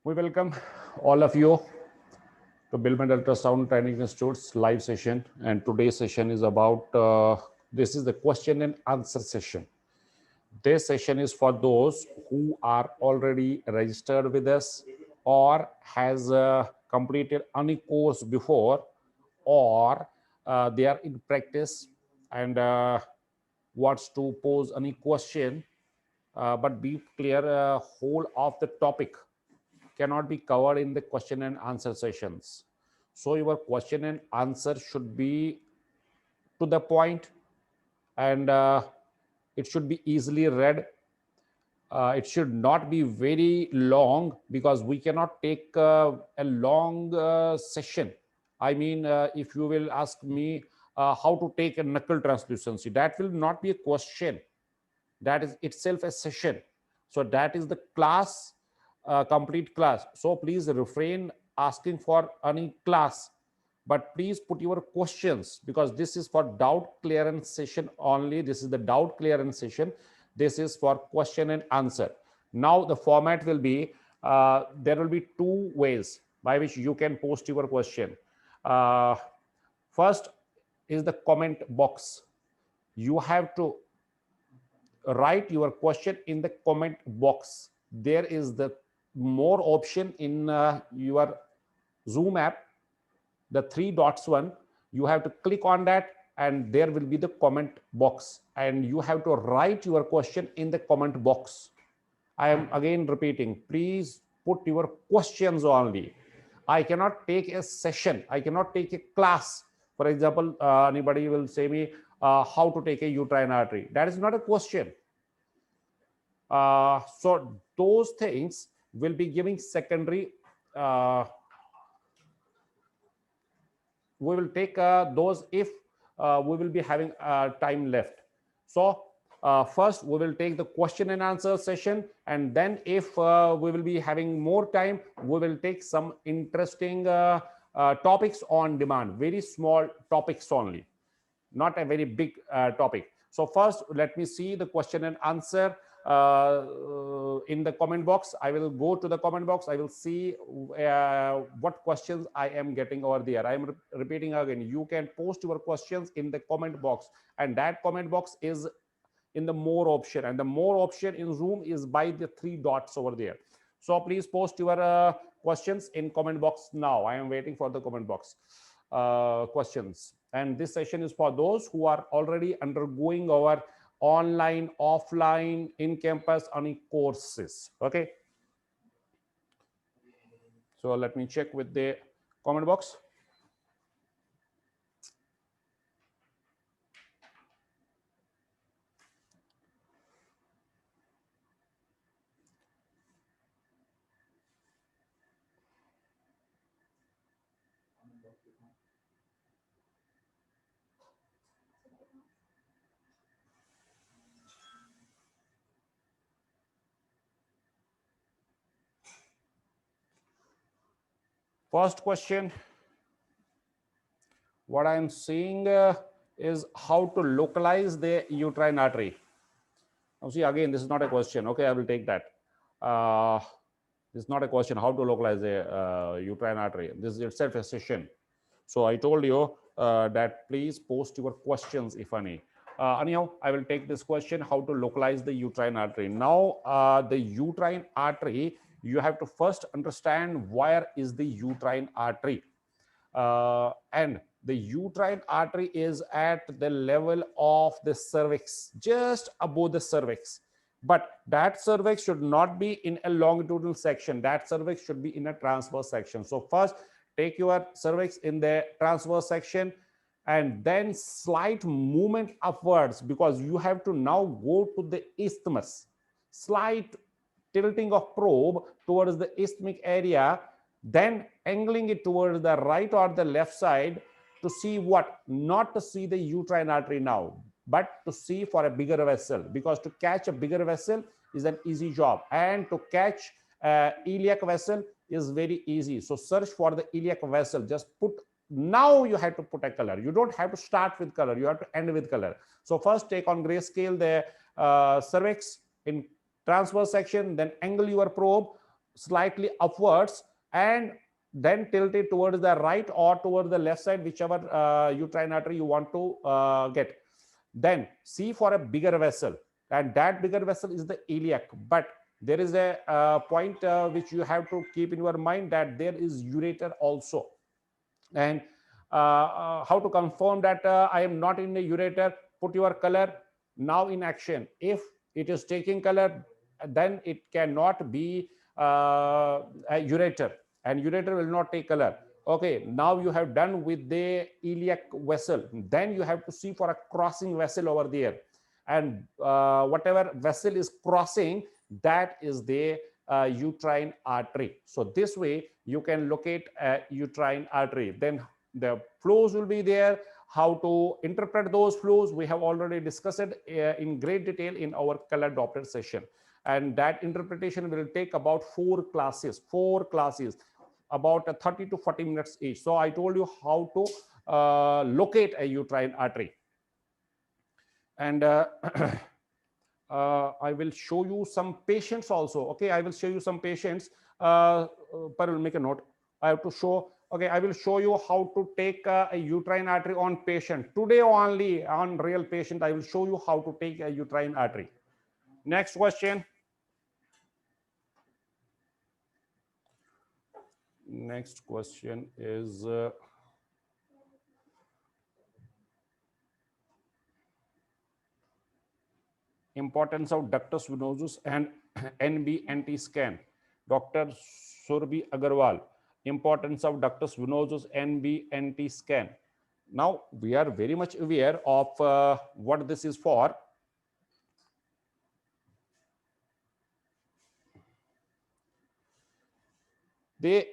We welcome all of you to Billman Ultrasound Training Institute's live session. And today's session is about this is the question and answer session. This session is for those who are already registered with us or has completed any course before, or they are in practice and wants to pose any question, but be clear, whole of the topic cannot be covered in the question and answer sessions. So your question and answer should be to the point, and it should be easily read. It should not be very long because we cannot take a long session. I mean, if you will ask me how to take a knuckle translucency, that will not be a question. That is itself a session. So that is the class, complete class. So please refrain asking for any class, but please put your questions, because this is for doubt clearance session only. This is the doubt clearance session. This is for question and answer. Now the format will be, there will be two ways by which you can post your question. First is the comment box. You have to write your question in the comment box. There is the more option in your Zoom app, the three dots one. You have to click on that, and there will be the comment box, and you have to write your question in the comment box. I am again repeating, please put your questions only. I cannot take a session, I cannot take a class. For example, anybody will say me how to take a uterine artery. That is not a question. So those things will be giving secondary. We will take those if we will be having time left. So first we will take the question and answer session, and then if we will be having more time, we will take some interesting topics on demand, very small topics only, not a very big topic. So first, let me see the question and answer in the comment box. I will go to the comment box. I will see what questions I am getting over there. I am repeating again, you can post your questions in the comment box, and that comment box is in the more option, and the more option in Zoom is by the three dots over there. So please post your questions in comment box now. I am waiting for the comment box questions. And this session is for those who are already undergoing our online, offline, in campus, any courses. Okay. So let me check with the comment box. First question, what I am seeing is how to localize the uterine artery. Now see, again, this is not a question. Okay, I will take that. This is not a question, how to localize the uterine artery. This is itself a session. So I told you that please post your questions if any. Anyhow, I will take this question, how to localize the uterine artery. Now, the uterine artery, you have to first understand where is the uterine artery. And the uterine artery is at the level of the cervix, just above the cervix. But that cervix should not be in a longitudinal section. That cervix should be in a transverse section. So first, take your cervix in the transverse section, and then slight movement upwards, because you have to now go to the isthmus. Slight tilting of probe towards the isthmic area, then angling it towards the right or the left side to see what? Not to see the uterine artery now, but to see for a bigger vessel, because to catch a bigger vessel is an easy job, and to catch iliac vessel is very easy. So search for the iliac vessel. Just put, now you have to put a color. You don't have to start with color, you have to end with color. So first take on grayscale the cervix in transverse section, then angle your probe, slightly upwards and then tilt it towards the right or towards the left side, whichever uterine artery you want to get. Then C for a bigger vessel, and that bigger vessel is the iliac. But there is a point which you have to keep in your mind, that there is ureter also. And how to confirm that I am not in the ureter? Put your color now in action. If it is taking color, then it cannot be a ureter, and ureter will not take color. Okay, now you have done with the iliac vessel. Then you have to see for a crossing vessel over there, and whatever vessel is crossing, that is the uterine artery. So this way you can locate a uterine artery. Then the flows will be there. How to interpret those flows, we have already discussed it in great detail in our color Doppler session, and that interpretation will take about four classes, about 30 to 40 minutes each. So I told you how to locate a uterine artery. And I will show you some patients also. Okay, I will show you some patients. Parul, make a note. I have to show. Okay, I will show you how to take a uterine artery on patient. Today only on real patient, I will show you how to take a uterine artery. Next question. Next question is importance of ductus venosus and NBNT scan. Dr. Surbi Agarwal, importance of ductus venosus NBNT scan. Now we are very much aware of what this is for. The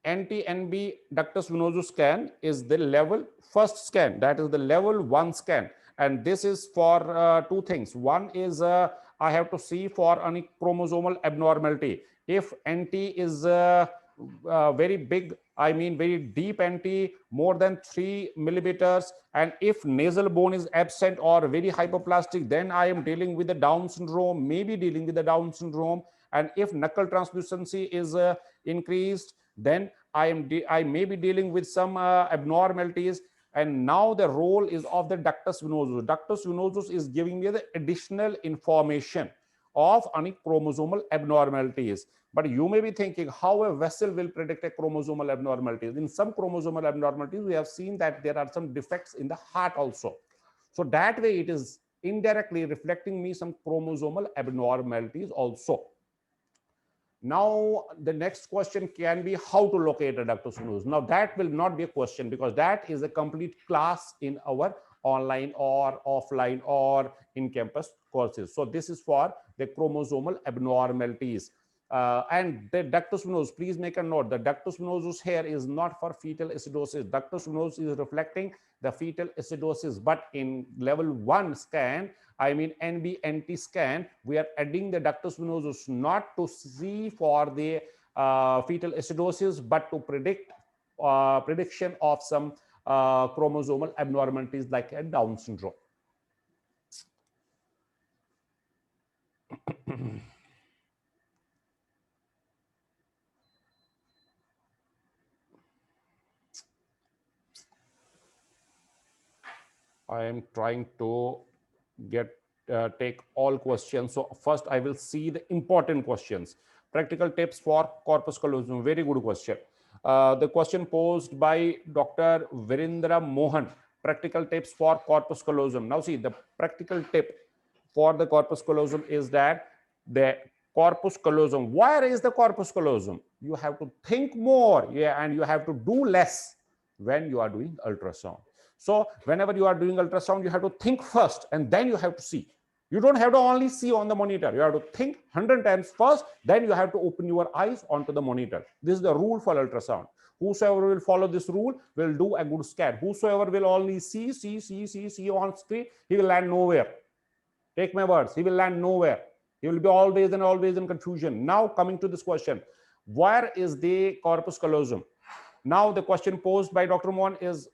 NT-NB ductus venosus scan is the level first scan, that is the level 1 scan, and this is for two things. One is I have to see for any chromosomal abnormality. If NT is very big, I mean very deep NT, more than 3 millimeters, and if nasal bone is absent or very hypoplastic, then I am dealing with the Down syndrome, maybe dealing with the Down syndrome. And if knuckle translucency is increased, then I may be dealing with some abnormalities. And now the role is of the ductus venosus. Ductus venosus is giving me the additional information of any chromosomal abnormalities. But you may be thinking how a vessel will predict a chromosomal abnormalities. In some chromosomal abnormalities, we have seen that there are some defects in the heart also. So that way it is indirectly reflecting me some chromosomal abnormalities also. Now the next question can be how to locate a ductus venosus. Now that will not be a question, because that is a complete class in our online or offline or in campus courses. So this is for the chromosomal abnormalities. And the ductus venosus, please make a note, the ductus venosus here is not for fetal acidosis. Ductus venosus is reflecting the fetal acidosis, but in level 1 scan, I mean NBNT scan, we are adding the ductus venosus not to see for the fetal acidosis, but to predict prediction of some chromosomal abnormalities like a Down syndrome. I am trying to take all questions. So first I will see the important questions. Practical tips for corpus callosum. Very good question. The question posed by Dr. Virendra Mohan. Practical tips for corpus callosum. Now see, the practical tip for the corpus callosum is that the corpus callosum, where is the corpus callosum? You have to think more, yeah, and you have to do less when you are doing ultrasound. So whenever you are doing ultrasound, you have to think first and then you have to see. You don't have to only see on the monitor. You have to think 100 times first, then you have to open your eyes onto the monitor. This is the rule for ultrasound. Whosoever will follow this rule will do a good scan. Whosoever will only see on screen, he will land nowhere. Take my words, he will land nowhere. He will be always in confusion. Now coming to this question, where is the corpus callosum? Now the question posed by Dr. Mohan is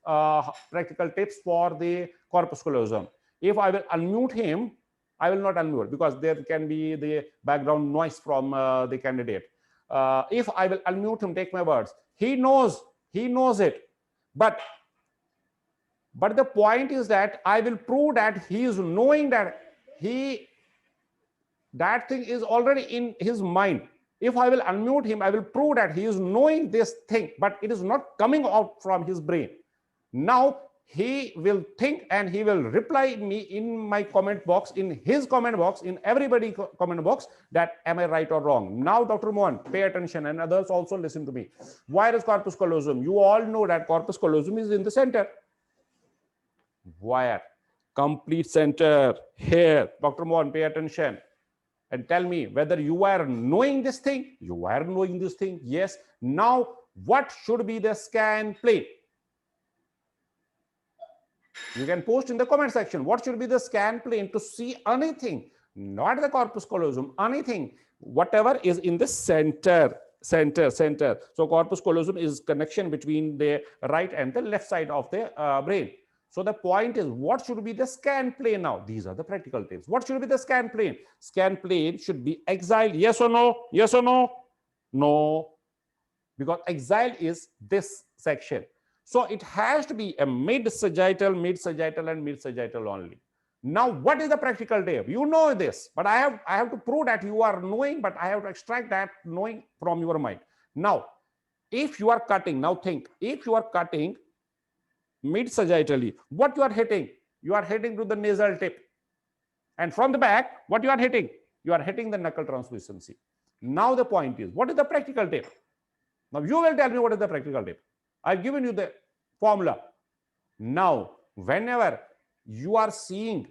practical tips for the corpus callosum. If I will unmute him, I will not unmute because there can be the background noise from the candidate. If I will unmute him, take my words, he knows it. But the point is that I will prove that he is knowing that that thing is already in his mind. If I will unmute him, I will prove that he is knowing this thing, but it is not coming out from his brain. Now he will think and he will reply me in my comment box, in his comment box, in everybody comment box, that am I right or wrong. Now, Dr. Mohan, pay attention, and others also listen to me. Where is corpus callosum? You all know that corpus callosum is in the center. Where? Complete center here. Dr. Mohan, pay attention and tell me whether you are knowing this thing. You are knowing this thing. Yes. Now, what should be the scan plane? You can post in the comment section. What should be the scan plane to see anything? Not the corpus callosum, anything. Whatever is in the center. So corpus callosum is connection between the right and the left side of the brain. So the point is, what should be the scan plane now? These are the practical tips. What should be the scan plane? Scan plane should be axial. Yes or no? Yes or no? No. Because axial is this section. So it has to be a mid-sagittal, and mid-sagittal only. Now, what is the practical tip? You know this, but I have to prove that you are knowing, but I have to extract that knowing from your mind. Now, if you are cutting, now think, if you are cutting mid-sagittally, what you are hitting? You are hitting to the nasal tip. And from the back, what you are hitting? You are hitting the knuckle translucency. Now the point is, what is the practical tip? Now you will tell me what is the practical tip. I've given you the formula. Now, whenever you are seeing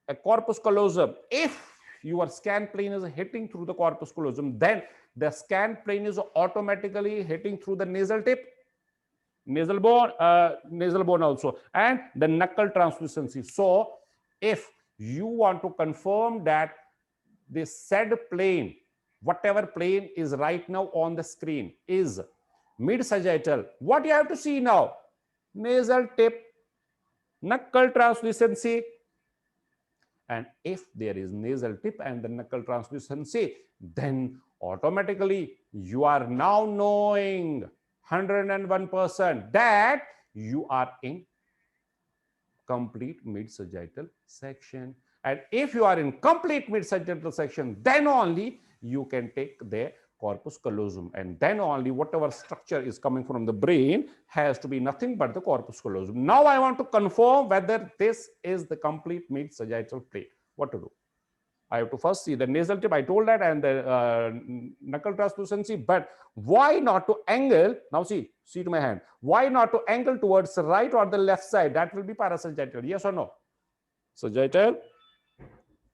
a corpus callosum, if your scan plane is hitting through the corpus callosum, then the scan plane is automatically hitting through the nasal tip, nasal bone also, and the knuckle translucency. So if you want to confirm that the said plane, whatever plane is right now on the screen, is mid-sagittal, what you have to see now? Nasal tip, knuckle translucency. And if there is nasal tip and the knuckle translucency, then automatically you are now knowing 101% that you are in complete mid-sagittal section. And if you are in complete mid-sagittal section, then only you can take the corpus callosum, and then only whatever structure is coming from the brain has to be nothing but the corpus callosum. Now I want to confirm whether this is the complete mid-sagittal plane. What to do? I have to first see the nasal tip, I told that, and the knuckle translucency. But why not to angle? Now see to my hand. Why not to angle towards the right or the left side? That will be parasagittal. Yes or no? Sagittal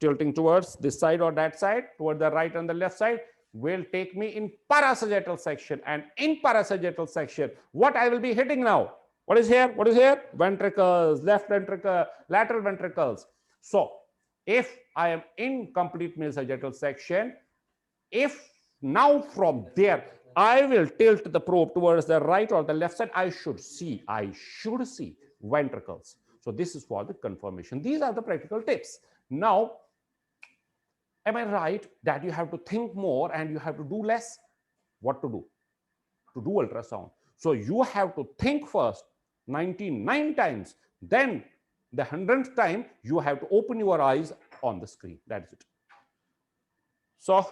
tilting towards this side or that side, toward the right and the left side, will take me in parasagittal section. And in parasagittal section, what I will be hitting now? What is here? What is here? Ventricles, left ventricle, lateral ventricles. So if I am in complete mid-sagittal section, if now from there I will tilt the probe towards the right or the left side, I should see ventricles. So this is for the confirmation. These are the practical tips. Now, am I right that you have to think more and you have to do less? What to do? To do ultrasound. So you have to think first 99 times, then the 100th time you have to open your eyes on the screen. That is it. So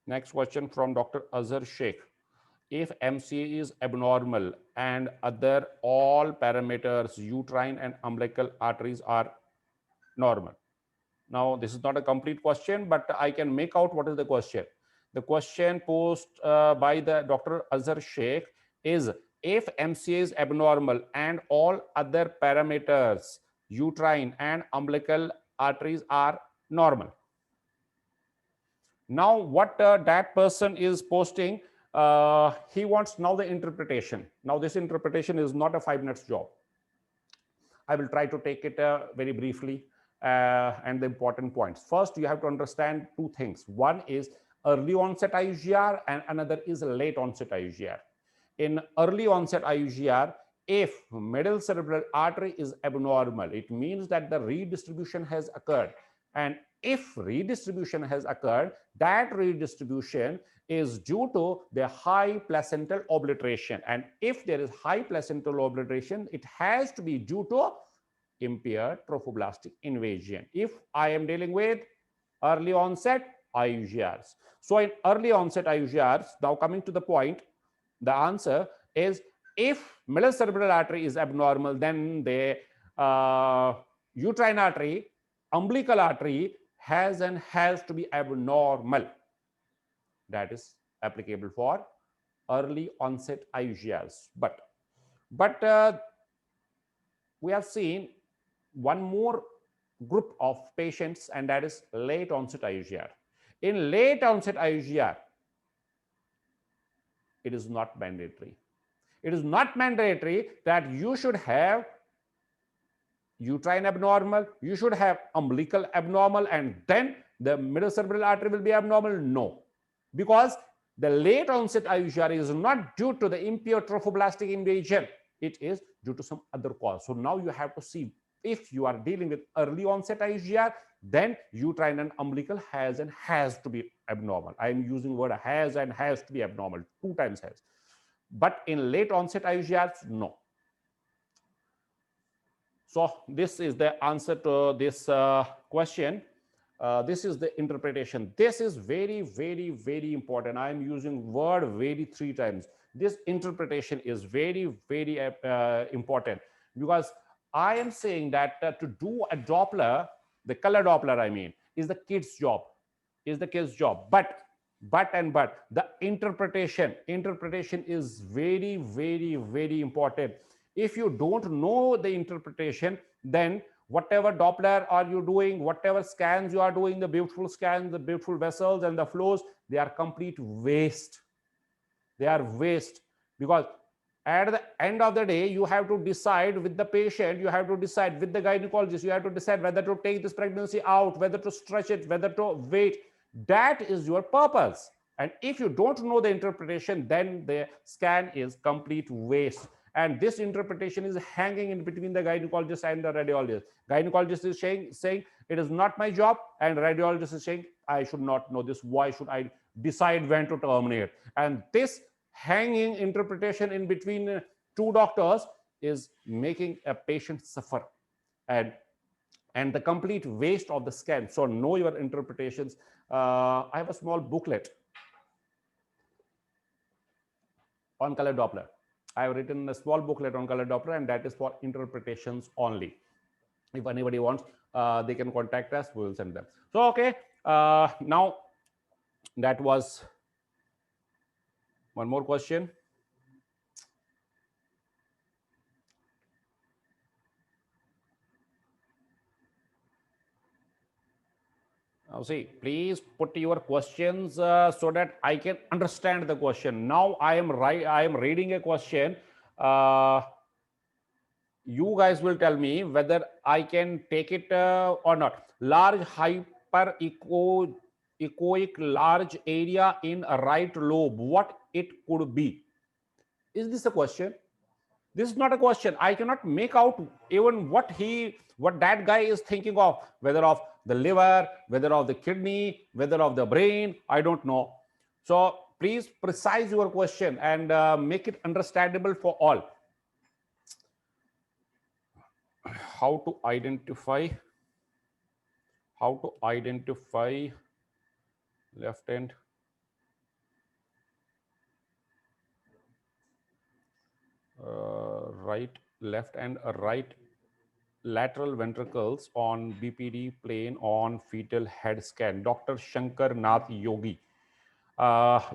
next question from Dr. Azhar Sheikh. If MCA is abnormal and other all parameters, uterine and umbilical arteries are normal. Now, this is not a complete question, but I can make out what is the question. The question posed by the Dr. Azhar Sheikh is, if MCA is abnormal and all other parameters, uterine and umbilical arteries are normal. Now, what that person is posting, he wants now the interpretation. Now, this interpretation is not a 5 minutes job. I will try to take it very briefly and the important points. First, you have to understand two things. One is early onset IUGR and another is late onset IUGR. In early onset IUGR, if middle cerebral artery is abnormal, it means that the redistribution has occurred. And if redistribution has occurred, that redistribution is due to the high placental obliteration. And if there is high placental obliteration, it has to be due to impaired trophoblastic invasion. If I am dealing with early onset IUGRs. So in early onset IUGRs, now coming to the point, the answer is if middle cerebral artery is abnormal, then the uterine artery, umbilical artery has to be abnormal. That is applicable for early onset IUGRs. But we have seen one more group of patients, and that is late onset IUGR. In late onset IUGR, it is not mandatory. It is not mandatory that you should have uterine abnormal, you should have umbilical abnormal, and then the middle cerebral artery will be abnormal. No, because the late onset IUGR is not due to the impaired trophoblastic invasion. It is due to some other cause. So now you have to see, if you are dealing with early onset IUGR, then uterine and umbilical has to be abnormal. I am using word has to be abnormal, 2 times has. But in late onset IUGRs, no. So this is the answer to this question. This is the interpretation. This is very, very, very important. I am using word very 3 times. This interpretation is very, very important, because I am saying that to do a Doppler, the color Doppler, I mean, is the kid's job, But the interpretation is very, very, very important. If you don't know the interpretation, then whatever Doppler are you doing, whatever scans you are doing, the beautiful scans, the beautiful vessels and the flows, they are complete waste. They are waste, because at the end of the day, you have to decide with the patient, you have to decide with the gynecologist, you have to decide whether to take this pregnancy out, whether to stretch it, whether to wait. That is your purpose. And if you don't know the interpretation, then the scan is complete waste. And this interpretation is hanging in between the gynecologist and the radiologist. Gynecologist is saying it is not my job, and radiologist is saying I should not know this. Why should I decide when to terminate? And this hanging interpretation in between 2 doctors is making a patient suffer, and the complete waste of the scan. So know your interpretations. I have a small booklet on color Doppler. I have written a small booklet on color Doppler, and that is for interpretations only. If anybody wants, they can contact us. We will send them. So okay, now that was one more question. Now see, please put your questions so that I can understand the question. Now I am reading a question. You guys will tell me whether I can take it or not. Large hyperechoic large area in a right lobe, what it could be? Is this a question? This is not a question. I cannot make out even what that guy is thinking of, whether of the liver, whether of the kidney, whether of the brain, I don't know. So please precise your question and make it understandable for all. How to identify left and left and right lateral ventricles on BPD plane on fetal head scan? Dr. Shankar Nath Yogi.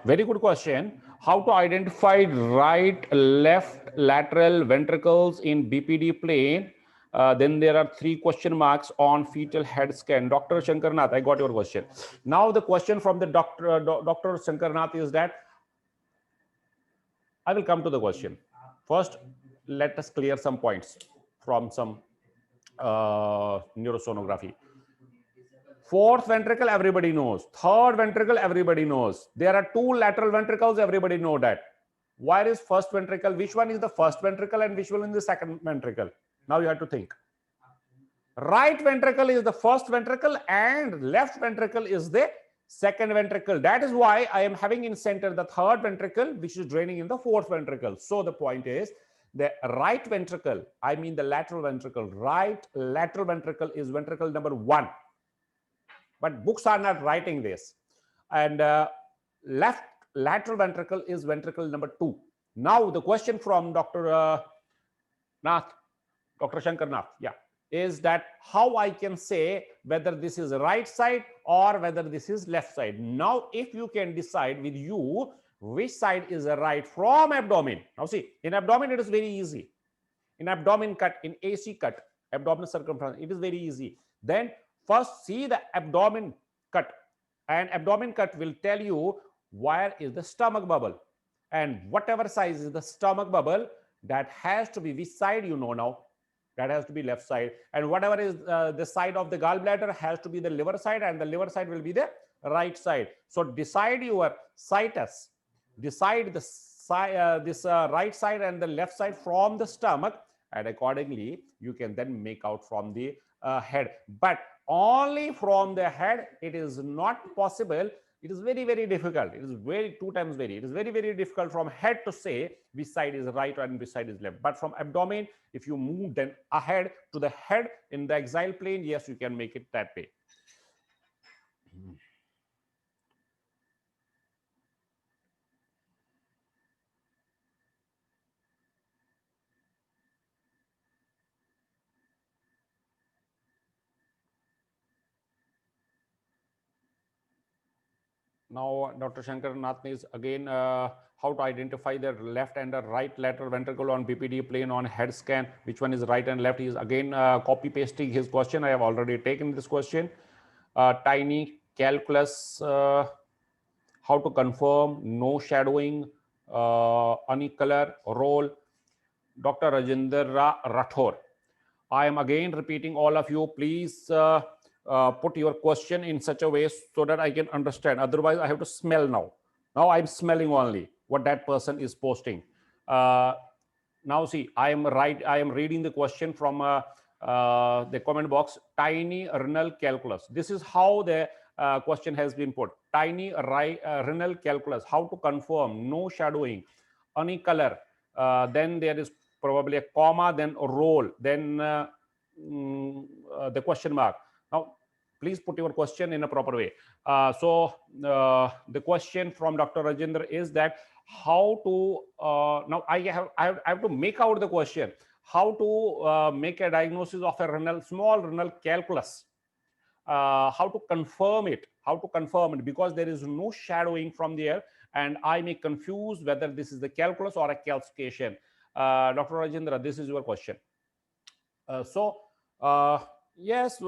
Very good question. How to identify right, left lateral ventricles in BPD plane? Then there are 3 question marks on fetal head scan. Dr. Shankar Nath, I got your question. Now the question from the Dr. Shankar Nath is that, I will come to the question. First, let us clear some points from some neurosonography. 4th ventricle, everybody knows. 3rd ventricle, everybody knows. There are 2 lateral ventricles, everybody know that. Where is first ventricle? Which one is the first ventricle and which one is the second ventricle? Now you have to think. Right ventricle is the first ventricle and left ventricle is the second ventricle. That is why I am having in center the third ventricle, which is draining in the fourth ventricle. So the point is the right ventricle, I mean the lateral ventricle, right lateral ventricle is ventricle number 1. But books are not writing this. And left lateral ventricle is ventricle number 2. Now the question from Dr. Nath, Dr. Shankar Nath, yeah, is that how I can say whether this is right side or whether this is left side. Now, if you can decide with you which side is the right from abdomen. Now see, in abdomen it is very easy. In abdomen cut, in AC cut, abdominal circumference, it is very easy. Then first see the abdomen cut, and abdomen cut will tell you where is the stomach bubble, and whatever size is the stomach bubble, that has to be which side, you know now. That has to be left side, and whatever is the side of the gallbladder has to be the liver side, and the liver side will be the right side. So decide your situs, decide the this right side and the left side from the stomach, and accordingly you can then make out from the head. But only from the head it is not possible. It is very, very difficult. It is very 2 times very. It is very, very difficult from head to say which side is right and which side is left. But from abdomen, if you move then ahead to the head in the axial plane, yes, you can make it that way. Now, Dr. Shankar Nath is again how to identify the left and the right lateral ventricle on BPD plane on head scan. Which one is right and left? He is again copy pasting his question. I have already taken this question. Tiny calculus, how to confirm, no shadowing, unicolor, roll. Dr. Rajendra Rathore. I am again repeating all of you, please put your question in such a way so that I can understand. Otherwise, I have to smell now. Now I'm smelling only what that person is posting. Now see, I am reading the question from the comment box. Tiny renal calculus. This is how the question has been put. Tiny renal calculus. How to confirm? No shadowing. Unicolor. Then there is probably a comma, then a roll, then the question mark. Now, please put your question in a proper way. So the question from Dr. Rajendra is that how to now I have to make out the question. How to make a diagnosis of a small renal calculus. How to confirm it? How to confirm it? Because there is no shadowing from there, and I may confuse whether this is the calculus or a calcification. Dr. Rajendra, this is your question. Yes,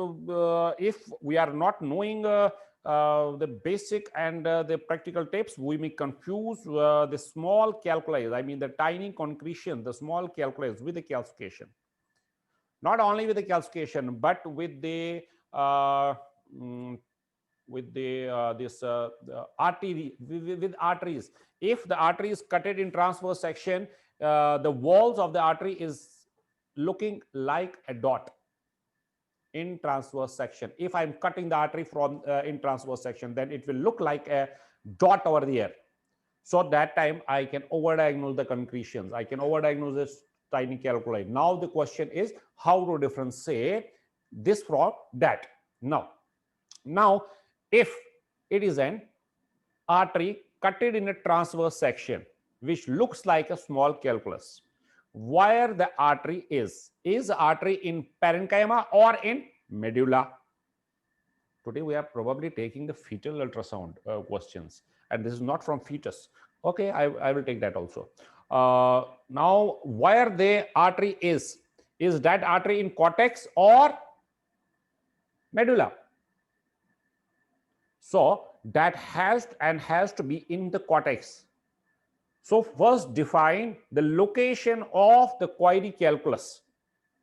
if we are not knowing the basic and the practical tips, we may confuse the small calculus, I mean the tiny concretion, the small calculus with the calcification. Not only with the calcification, but with the artery, with arteries. If the artery is cutted in transverse section, the walls of the artery is looking like a dot in transverse section. If I'm cutting the artery from in transverse section, then it will look like a dot over there. So that time I can overdiagnose the concretions. I can overdiagnose this tiny calculi. Now the question is how to differentiate this from that. Now, if it is an artery cutted in a transverse section, which looks like a small calculus, where the artery is the artery in parenchyma or in medulla? Today we are probably taking the fetal ultrasound questions, and this is not from fetus. Okay, I will take that also. Now, where the artery is that artery in cortex or medulla? So that has to be in the cortex. So first define the location of the query calculus.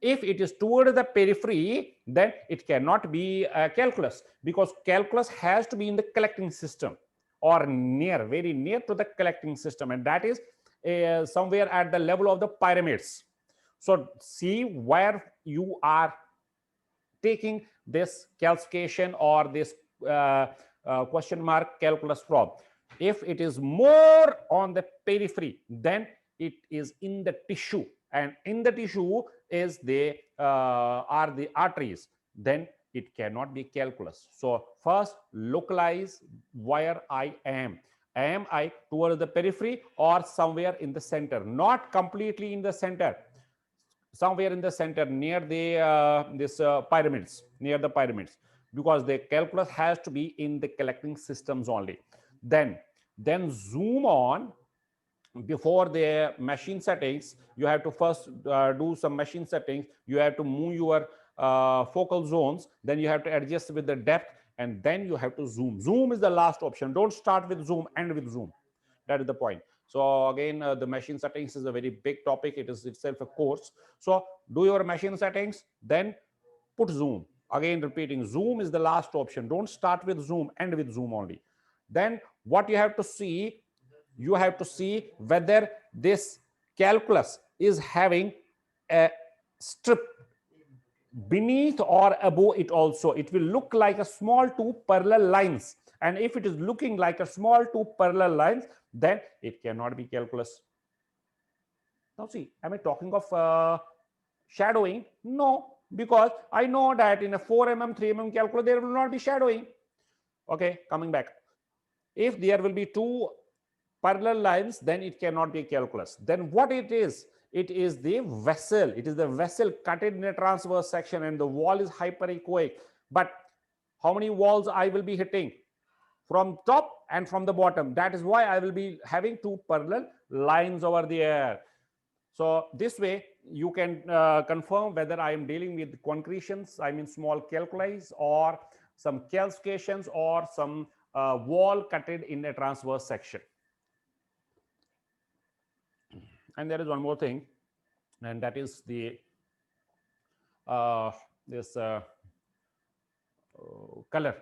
If it is toward the periphery, then it cannot be a calculus, because calculus has to be in the collecting system or near, very near to the collecting system, and that is somewhere at the level of the pyramids. So see where you are taking this calcification or this question mark calculus from. If it is more on the periphery, then it is in the tissue, and in the tissue is the are the arteries, then it cannot be calculus. So first localize where I am. Am I towards the periphery or somewhere in the center? Not completely in the center, somewhere in the center near the this pyramids, near the pyramids, because the calculus has to be in the collecting systems only. Then zoom on. Before the machine settings, you have to first do some machine settings. You have to move your focal zones, then you have to adjust with the depth, and then you have to zoom. Zoom is the last option. Don't start with zoom, end with zoom. That is the point. So again, the machine settings is a very big topic. It is itself a course. So do your machine settings, then put zoom. Again repeating, zoom is the last option. Don't start with zoom, end with zoom only. Then what you have to see, you have to see whether this calculus is having a strip beneath or above it also. It will look like a small two parallel lines, and if it is looking like a small two parallel lines, then it cannot be calculus. Now see, am I talking of shadowing? No, because I know that in a 4 mm 3 mm calculus there will not be shadowing. Okay, coming back, if there will be two parallel lines, then it cannot be calculus. Then what it is? It is the vessel. It is the vessel cut in a transverse section, and the wall is hyperechoic. But how many walls I will be hitting? From top and from the bottom. That is why I will be having two parallel lines over there. So this way you can confirm whether I am dealing with concretions, I mean small calculi, or some calcifications, or some wall cutted in a transverse section. And there is one more thing, and that is the this color.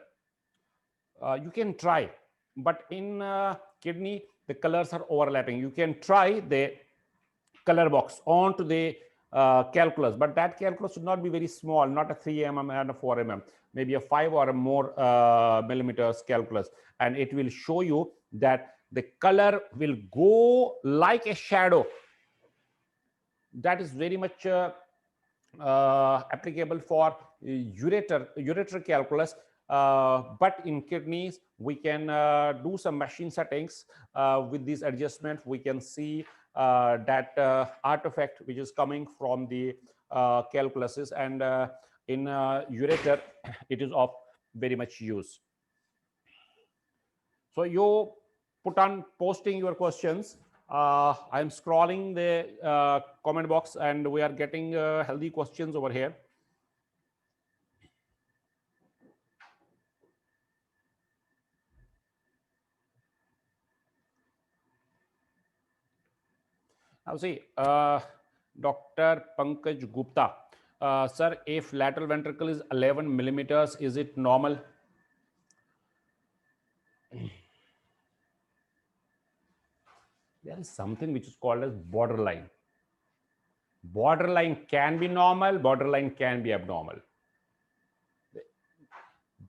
You can try, but in kidney the colors are overlapping. You can try the color box onto the calculus, but that calculus should not be very small, not a 3 mm and a 4 mm, maybe a 5 or a more millimeters calculus, and it will show you that the color will go like a shadow. That is very much applicable for ureter calculus, but in kidneys we can do some machine settings. With these adjustments we can see that artifact which is coming from the calculuses, and in ureter it is of very much use. So you put on posting your questions. I'm scrolling the comment box, and we are getting healthy questions over here. Now see, Dr. Pankaj Gupta, sir, if lateral ventricle is 11 millimeters, is it normal? There is something which is called as borderline. Borderline can be normal, borderline can be abnormal.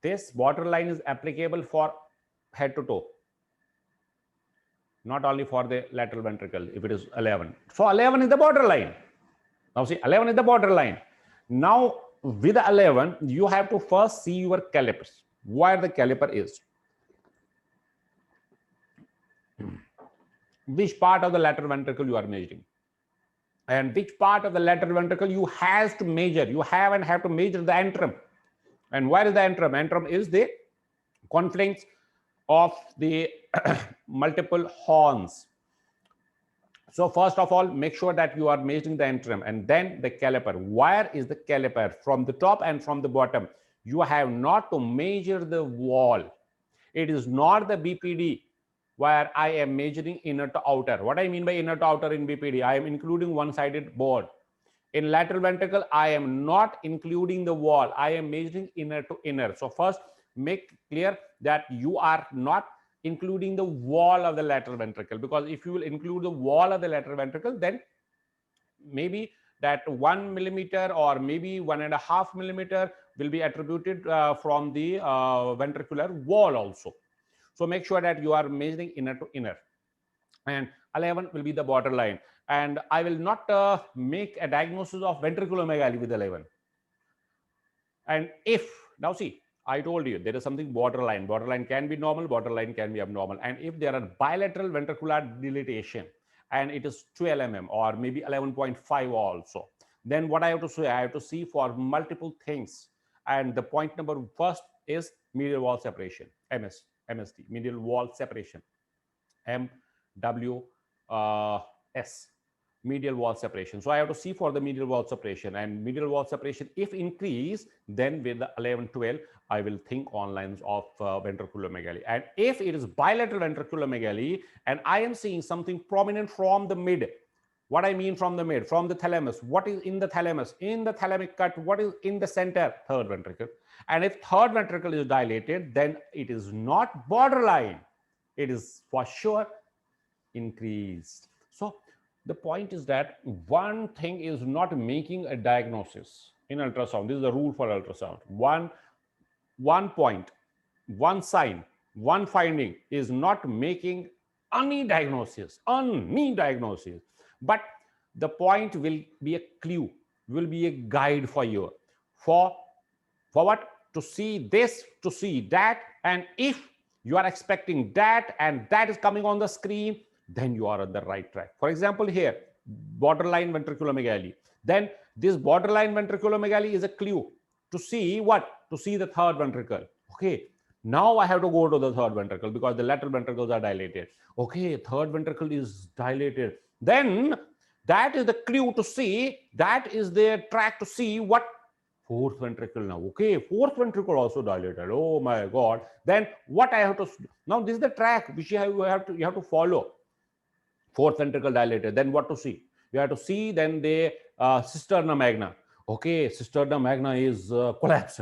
This borderline is applicable for head to toe, not only for the lateral ventricle if it is 11. So 11 is the borderline. Now see, 11 is the borderline. Now with 11, you have to first see your calipers, where the caliper is. Which part of the lateral ventricle you are measuring, and which part of the lateral ventricle you have to measure. You have to measure the antrum. And where is the antrum? Antrum is the confluence of the multiple horns. So first of all, make sure that you are measuring the antrum, and then the caliper. Where is the caliper? From the top and from the bottom. You have not to measure the wall. It is not the BPD where I am measuring inner to outer. What I mean by inner to outer in BPD, I am including one-sided board. In lateral ventricle, I am not including the wall. I am measuring inner to inner. So first, make clear that you are not including the wall of the lateral ventricle, because if you will include the wall of the lateral ventricle, then maybe that 1 millimeter or maybe 1.5 millimeter will be attributed from the ventricular wall also. So make sure that you are measuring inner to inner, and 11 will be the borderline. And I will not make a diagnosis of ventriculomegaly with 11. And if, now see, I told you there is something borderline. Borderline can be normal, borderline can be abnormal. And if there are bilateral ventricular dilatation and it is 12 mm or maybe 11.5 also, then what I have to say, I have to see for multiple things. And the point number first is medial wall separation, MST, medial wall separation, MWS, medial wall separation. So I have to see for the medial wall separation, and medial wall separation, if increase, then with the 11, 12, I will think on lines of ventriculomegaly. And if it is bilateral ventriculomegaly and I am seeing something prominent from the mid, what I mean from the mid, from the thalamus, what is in the thalamus, in the thalamic cut, what is in the center, third ventricle. And if third ventricle is dilated, then it is not borderline, it is for sure increased. So the point is that one thing is not making a diagnosis in ultrasound. This is the rule for ultrasound. One point, one sign, one finding is not making any diagnosis, but the point will be a clue, will be a guide for you for what to see, this, to see that. And if you are expecting that and that is coming on the screen, then you are on the right track. For example, here, borderline ventriculomegaly. Then this borderline ventriculomegaly is a clue to see what? To see the third ventricle. Okay, now I have to go to the third ventricle because the lateral ventricles are dilated. Okay, third ventricle is dilated. Then that is the clue to see, that is their track to see what? Fourth ventricle now. Okay, fourth ventricle also dilated. Oh my God. Then what I have to, now this is the track which you have to follow. Fourth ventricle dilated, then what to see? You have to see then the cisterna magna. Okay, cisterna magna is collapsed.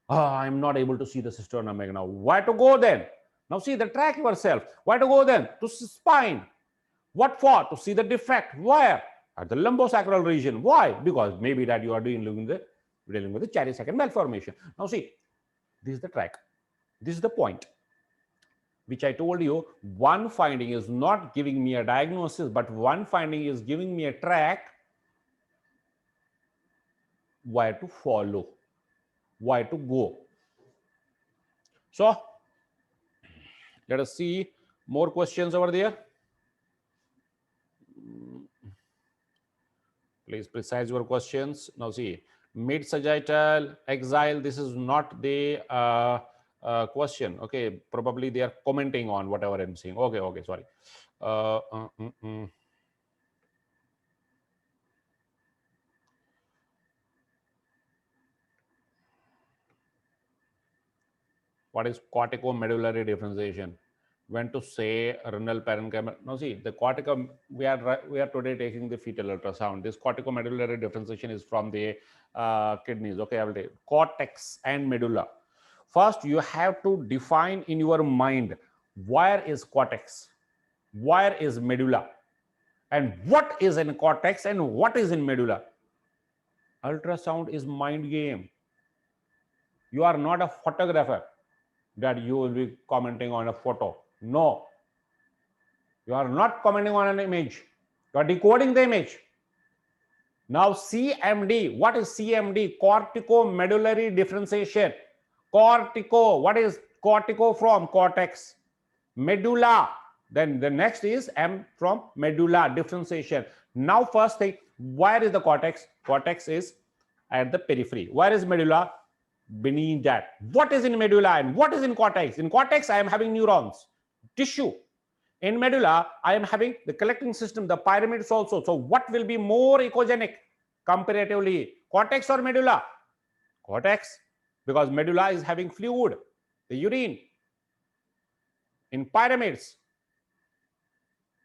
I'm not able to see the cisterna magna. Where to go then? Now see the track yourself. Where to go then? To spine. What for? To see the defect. Where? At the lumbosacral region. Why? Because maybe that you are dealing with the Chiari-Sacchi malformation. Now see, this is the track. This is the point which I told you. One finding is not giving me a diagnosis, but one finding is giving me a track where to follow, where to go. So let us see more questions over there. Please precise your questions. Now see, mid sagittal exile, this is not the question. Okay, probably they are commenting on whatever I'm saying. Okay, sorry. What is corticomedullary differentiation? When to say renal parenchyma? Now see, the cortico, we are today taking the fetal ultrasound. This corticomedullary differentiation is from the kidneys. Okay, I will take cortex and medulla. First, you have to define in your mind where is cortex, where is medulla, and what is in cortex and what is in medulla. Ultrasound is mind game. You are not a photographer that you will be commenting on a photo. No, you are not commenting on an image. You are decoding the image. Now CMD, what is CMD? Corticomedullary differentiation. Cortico, what is cortico from? Cortex. Medulla, then the next is M from medulla, differentiation. Now first thing, where is the cortex? Cortex is at the periphery. Where is medulla? Beneath that. What is in medulla and what is in cortex? In cortex, I am having neurons, tissue. In medulla, I am having the collecting system, the pyramids also. So what will be more echogenic comparatively? Cortex or medulla? Cortex, because medulla is having fluid, the urine, in pyramids.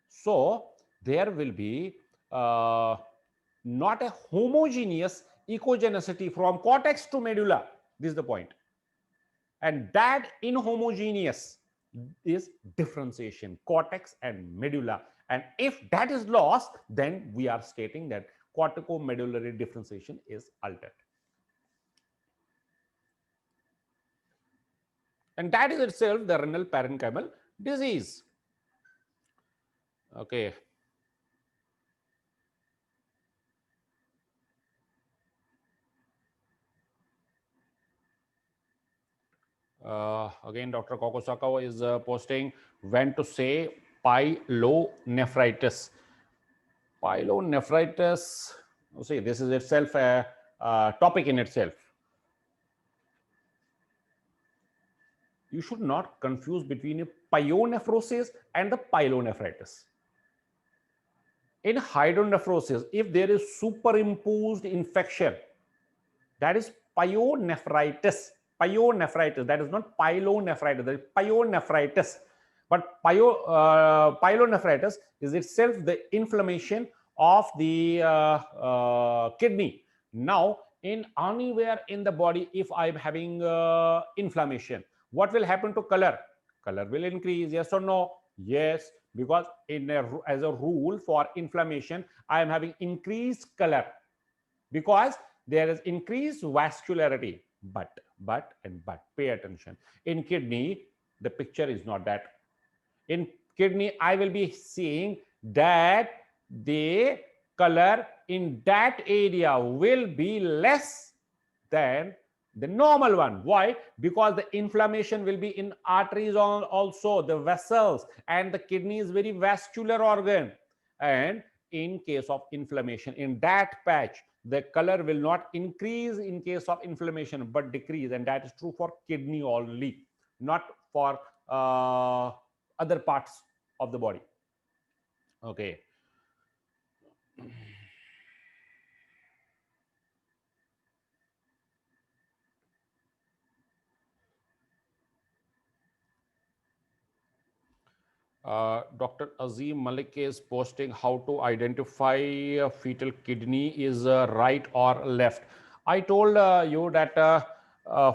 So there will be not a homogeneous echogenicity from cortex to medulla. This is the point. And that inhomogeneous, is differentiation, cortex and medulla. And if that is lost, then we are stating that corticomedullary differentiation is altered. And that is itself the renal parenchymal disease. Okay. Again, Dr. Kokosaka is posting when to say pyelonephritis. Pyelonephritis, see, this is itself a topic in itself. You should not confuse between a pyonephrosis and the pyelonephritis. In hydronephrosis, if there is superimposed infection, that is pyonephritis. Pyonephritis, that is not pyelonephritis, that is pyonephritis. But pyelonephritis is itself the inflammation of the kidney. Now, in anywhere in the body, if I'm having inflammation, what will happen to color? Color will increase, yes or no? Yes, because as a rule for inflammation, I am having increased color because there is increased vascularity. But pay attention. In kidney, the picture is not that. In kidney, I will be seeing that the color in that area will be less than the normal one. Why? Because the inflammation will be in arteries also, the vessels, and the kidney is very vascular organ. And in case of inflammation in that patch, the color will not increase in case of inflammation but decrease, and that is true for kidney only, not for other parts of the body. Okay. Dr. Azim Malik is posting how to identify fetal kidney is right or left. I told you that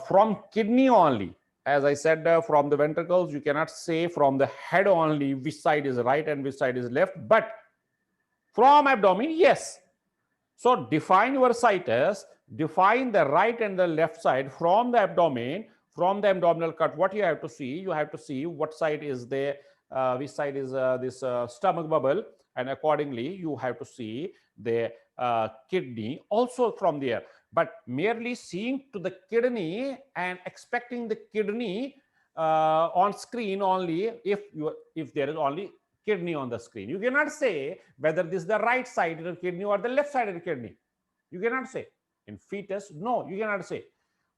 from kidney only, as I said, from the ventricles, you cannot say from the head only which side is right and which side is left, but from abdomen, yes. So define your situs, define the right and the left side from the abdomen, from the abdominal cut. What you have to see, you have to see what side is there, which side is this stomach bubble, and accordingly you have to see the kidney also from there. But merely seeing to the kidney and expecting the kidney on screen only, if there is only kidney on the screen, you cannot say whether this is the right side of the kidney or the left side of the kidney. You cannot say. In fetus, no, you cannot say.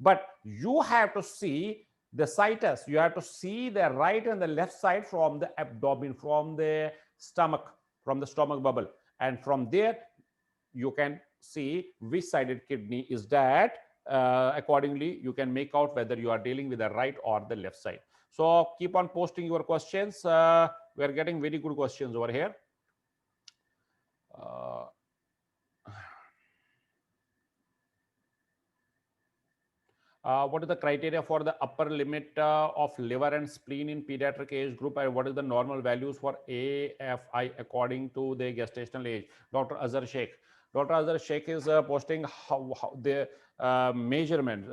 But you have to see the situs, you have to see the right and the left side from the abdomen, from the stomach bubble, and from there you can see which sided kidney is that. Accordingly, you can make out whether you are dealing with the right or the left side. So keep on posting your questions. We are getting very good questions over here. What is the criteria for the upper limit of liver and spleen in pediatric age group, and what is the normal values for AFI according to the gestational age? Dr. Azhar Sheikh. Dr. Azhar Sheikh is posting how the measurement,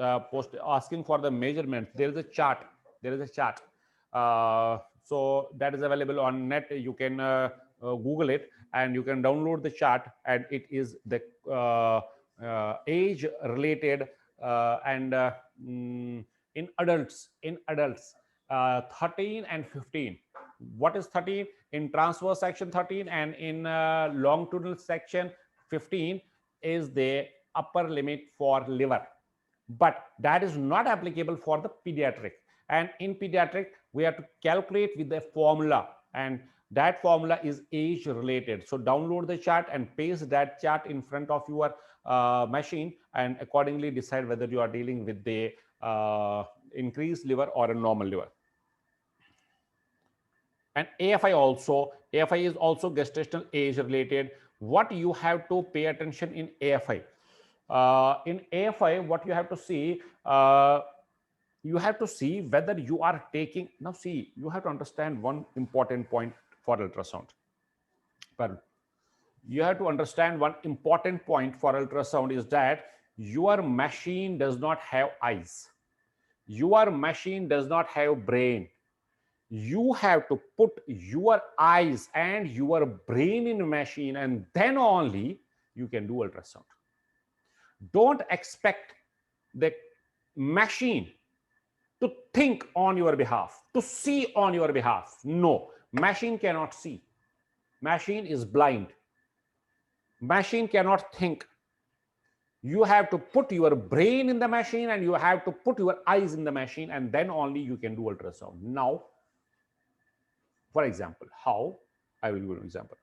asking for the measurement. There is a chart. So that is available on net. You can Google it and you can download the chart, and it is the age related and in adults 13 and 15. What is 13? In transverse section 13, and in longitudinal section 15 is the upper limit for liver. But that is not applicable for the pediatric. And in pediatric, we have to calculate with the formula, and that formula is age related. So download the chart and paste that chart in front of your machine, and accordingly decide whether you are dealing with the increased liver or a normal liver. And AFI is also gestational age related. What you have to pay attention in AFI? In AFI, what you have to see, you have to see whether you are taking, now see, you have to understand one important point for ultrasound. Well, you have to understand one important point for ultrasound is that your machine does not have eyes. Your machine does not have brain. You have to put your eyes and your brain in a machine, and then only you can do ultrasound. Don't expect the machine to think on your behalf, to see on your behalf. No, machine cannot see. Machine is blind. Machine cannot think. You have to put your brain in the machine and you have to put your eyes in the machine, and then only you can do ultrasound. Now, for example, how? I will give you an example.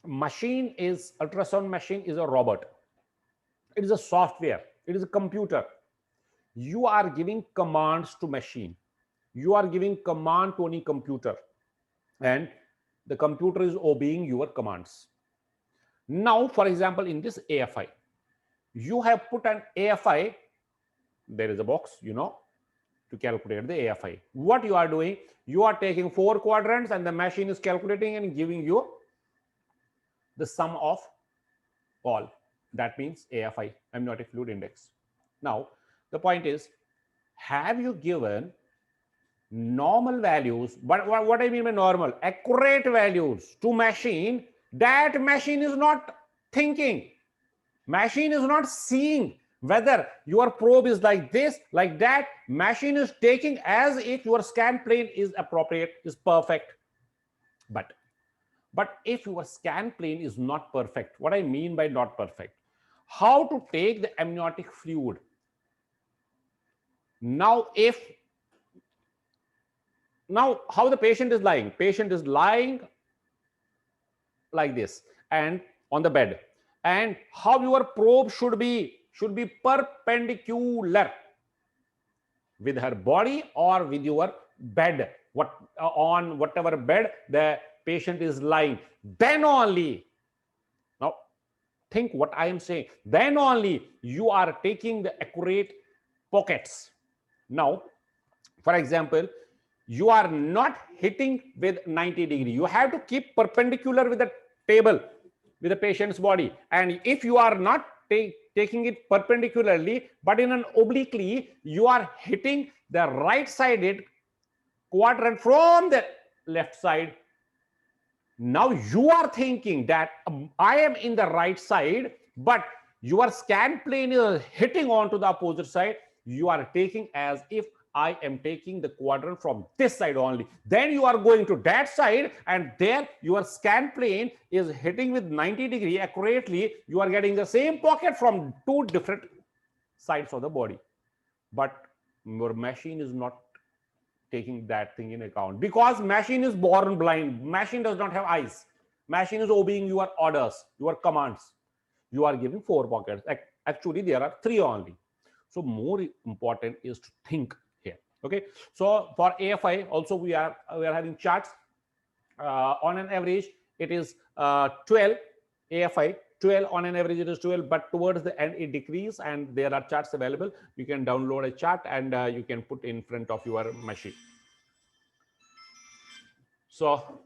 Machine is, ultrasound machine is a robot. It is a software. It is a computer. You are giving commands to machine. You are giving command to any computer, and the computer is obeying your commands. Now, for example, in this AFI, you have put an AFI. There is a box, to calculate the AFI. What you are doing, you are taking 4 quadrants and the machine is calculating and giving you the sum of all. That means AFI, amniotic fluid index. Now, the point is, have you given normal values? But what I mean by normal, accurate values to machine, that machine is not thinking. Machine is not seeing whether your probe is like this, like that. Machine is taking as if your scan plane is appropriate, is perfect. But if your scan plane is not perfect, what I mean by not perfect, how to take the amniotic fluid? Now, how the patient is lying? Patient is lying like this and on the bed, and how your probe should be perpendicular with her body or with your bed, on whatever bed the patient is lying. Then only, now think what I am saying, then only you are taking the accurate pockets. Now, for example, you are not hitting with 90 degree. You have to keep perpendicular with the table, with the patient's body. And if you are not taking it perpendicularly, but in an obliquely, you are hitting the right-sided quadrant from the left side. Now you are thinking that I am in the right side, but your scan plane is hitting onto the opposite side. You are taking as if I am taking the quadrant from this side only. Then you are going to that side, and there your scan plane is hitting with 90 degree accurately. You are getting the same pocket from 2 different sides of the body. But your machine is not taking that thing in account, because machine is born blind. Machine does not have eyes. Machine is obeying your orders, your commands. You are giving 4 pockets. Actually, there are 3 only. So more important is to think here. Okay. So for AFI also we are having charts. On an average, it is 12 AFI. 12 on an average, it is 12, but towards the end it decreases, and there are charts available. You can download a chart and you can put in front of your machine. So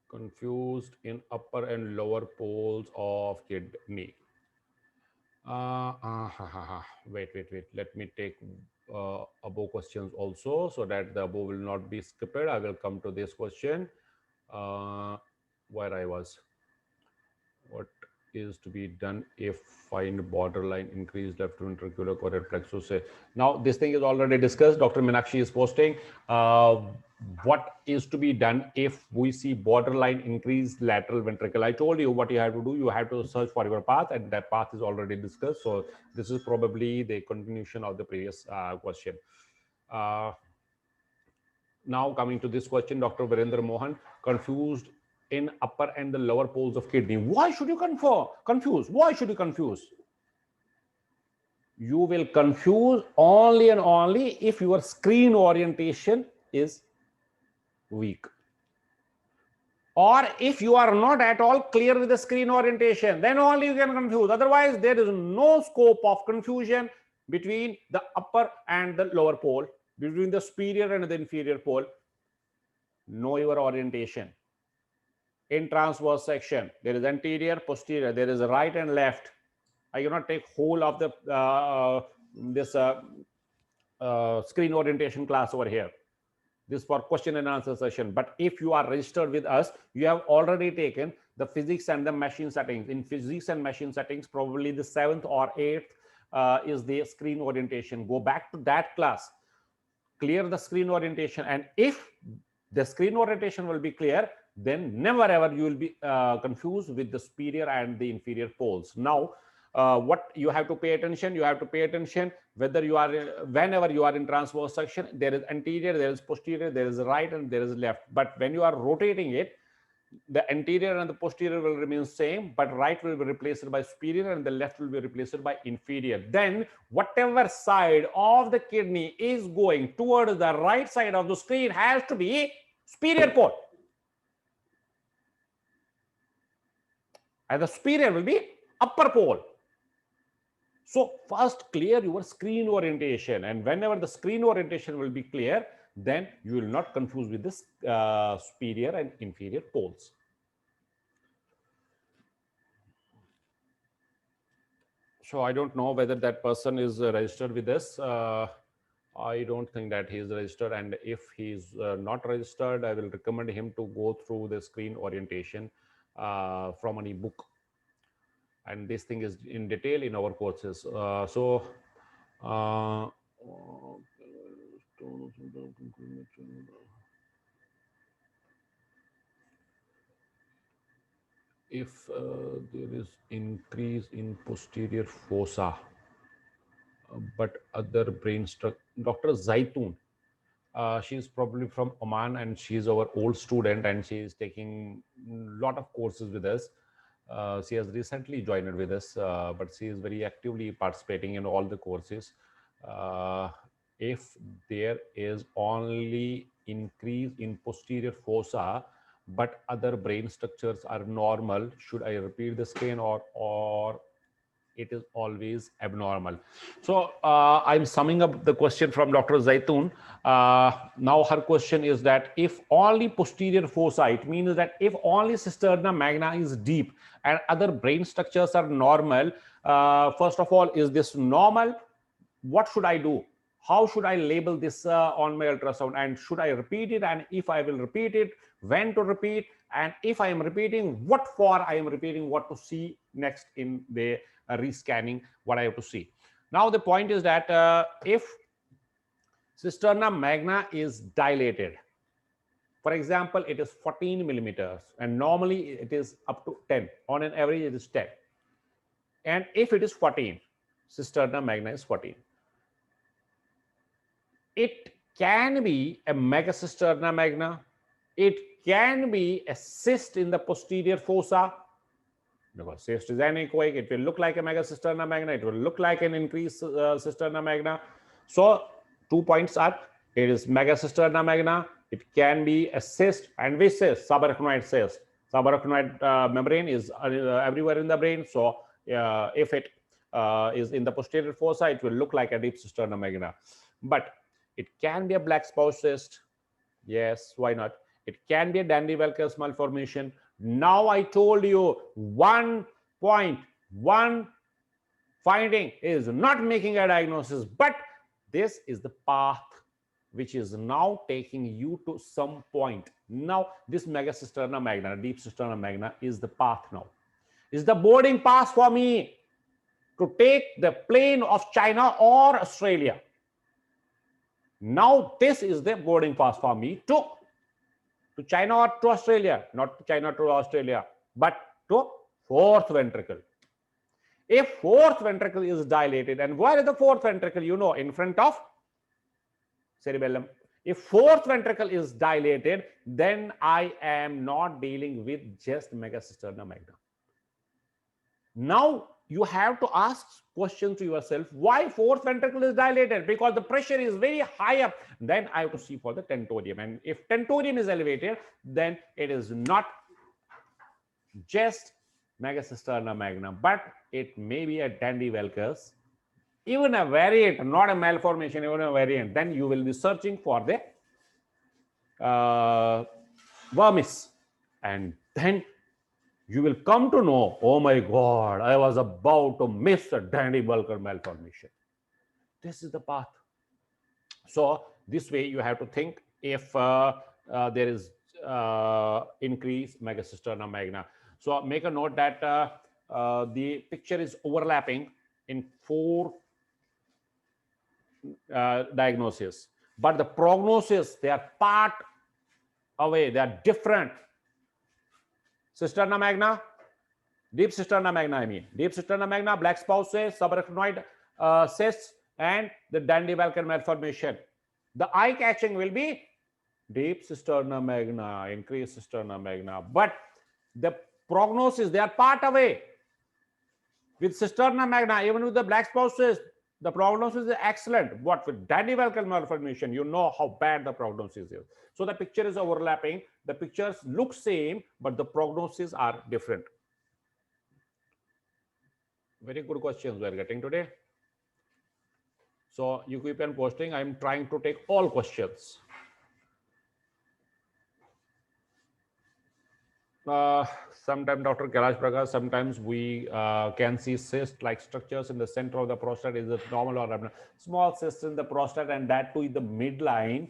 confused in upper and lower poles of kidney. Wait. Let me take above questions also, so that the above will not be skipped. I will come to this question. Where I was. What is to be done if find borderline increased left ventricular choroid plexus? Now this thing is already discussed. Dr. Meenakshi is posting what is to be done if we see borderline increased lateral ventricle. I told you what you have to do. You have to search for your path, and that path is already discussed. So this is probably the continuation of the previous question. Now coming to this question, Dr. Virendra Mohan, confused in upper and the lower poles of kidney. Why should you confuse? Why should you confuse? You will confuse only and only if your screen orientation is weak. Or if you are not at all clear with the screen orientation, then only you can confuse. Otherwise, there is no scope of confusion between the upper and the lower pole, between the superior and the inferior pole. Know your orientation. In transverse section, there is anterior, posterior, there is a right and left. I cannot take whole of the this screen orientation class over here. This for question and answer session. But if you are registered with us, you have already taken the physics and the machine settings. In physics and machine settings, probably the 7th or 8th is the screen orientation. Go back to that class, clear the screen orientation, and if the screen orientation will be clear, then never ever you will be confused with the superior and the inferior poles. Now what you have to pay attention, whether you are whenever you are in transverse section, there is anterior, there is posterior, there is right, and there is left. But when you are rotating it, the anterior and the posterior will remain same, but right will be replaced by superior and the left will be replaced by inferior. Then whatever side of the kidney is going towards the right side of the screen has to be superior pole, and the superior will be upper pole. So first clear your screen orientation, and whenever the screen orientation will be clear, then you will not confuse with this superior and inferior poles. So I don't know whether that person is registered with us. I don't think that he is registered, and if he is not registered, I will recommend him to go through the screen orientation from any book. And this thing is in detail in our courses. If there is increase in posterior fossa, but other brain structure, Dr. Zaitoon, she is probably from Oman, and she is our old student, and she is taking a lot of courses with us. She has recently joined with us, but she is very actively participating in all the courses. If there is only increase in posterior fossa, but other brain structures are normal, should I repeat the scan, or it is always abnormal? So I'm summing up the question from Dr. Zaitoon. Now her question is that if only posterior fossa, it means that if only cisterna magna is deep and other brain structures are normal, first of all, is this normal? What should I do? How should I label this on my ultrasound? And should I repeat it? And if I will repeat it, when to repeat? And if I am repeating, what for I am repeating, what to see next in the rescanning, what I have to see. Now the point is that if cisterna magna is dilated, for example, it is 14 millimeters, and normally it is up to 10. On an average, it is 10. And if it is 14, cisterna magna is 14. It can be a megacisterna magna. It can be a cyst in the posterior fossa, because cyst is anechoic. It will look like a megacisterna magna. It will look like an increased cisterna magna. So 2 points are: it is megacisterna magna. It can be a cyst, and which cyst? Subarachnoid cyst. Subarachnoid membrane is everywhere in the brain. So if it is in the posterior fossa, it will look like a deep cisterna magna. But it can be a black spout cyst. Yes, why not? It can be a Dandy-Walker's malformation. Now I told you 1 point, 1 finding is not making a diagnosis, but this is the path which is now taking you to some point. Now this megacisterna magna, deep cisterna magna, is the path now. Is the boarding pass for me to take the plane of China or Australia. Now this is the boarding pass for me to China or to Australia, not to China to Australia, but to fourth ventricle. If fourth ventricle is dilated, and where is the fourth ventricle? You know, in front of cerebellum. If fourth ventricle is dilated, then I am not dealing with just megacisterna magna. Now you have to ask question to yourself, why fourth ventricle is dilated? Because the pressure is very high up. Then I have to see for the tentorium, and if tentorium is elevated, then it is not just Megacisterna magna, but it may be a Dandy-Walker's, even a variant, not a malformation, even a variant. Then you will be searching for the vermis, and then you will come to know, oh my God, I was about to miss a Dandy-Walker malformation. This is the path. So this way you have to think if there is increase Megacisterna magna. So make a note that the picture is overlapping in 4 diagnoses, but the prognosis, they are part away, they are different. Cisterna magna, deep cisterna magna, I mean deep cisterna magna, black spouses, subarachnoid cysts, and the Dandy-Walker malformation. The eye catching will be deep cisterna magna, increased cisterna magna, but the prognosis, they are part away. With cisterna magna, even with the black spouses, the prognosis is excellent. What with Dandy-Walker malformation, you know how bad the prognosis is. So the picture is overlapping. The pictures look same, but the prognoses are different. Very good questions we are getting today. So you keep on posting. I'm trying to take all questions. Sometimes Dr. Kailash Prakash, sometimes we can see cyst-like structures in the center of the prostate. Is it normal or abnormal? Small cysts in the prostate, and that too in the midline,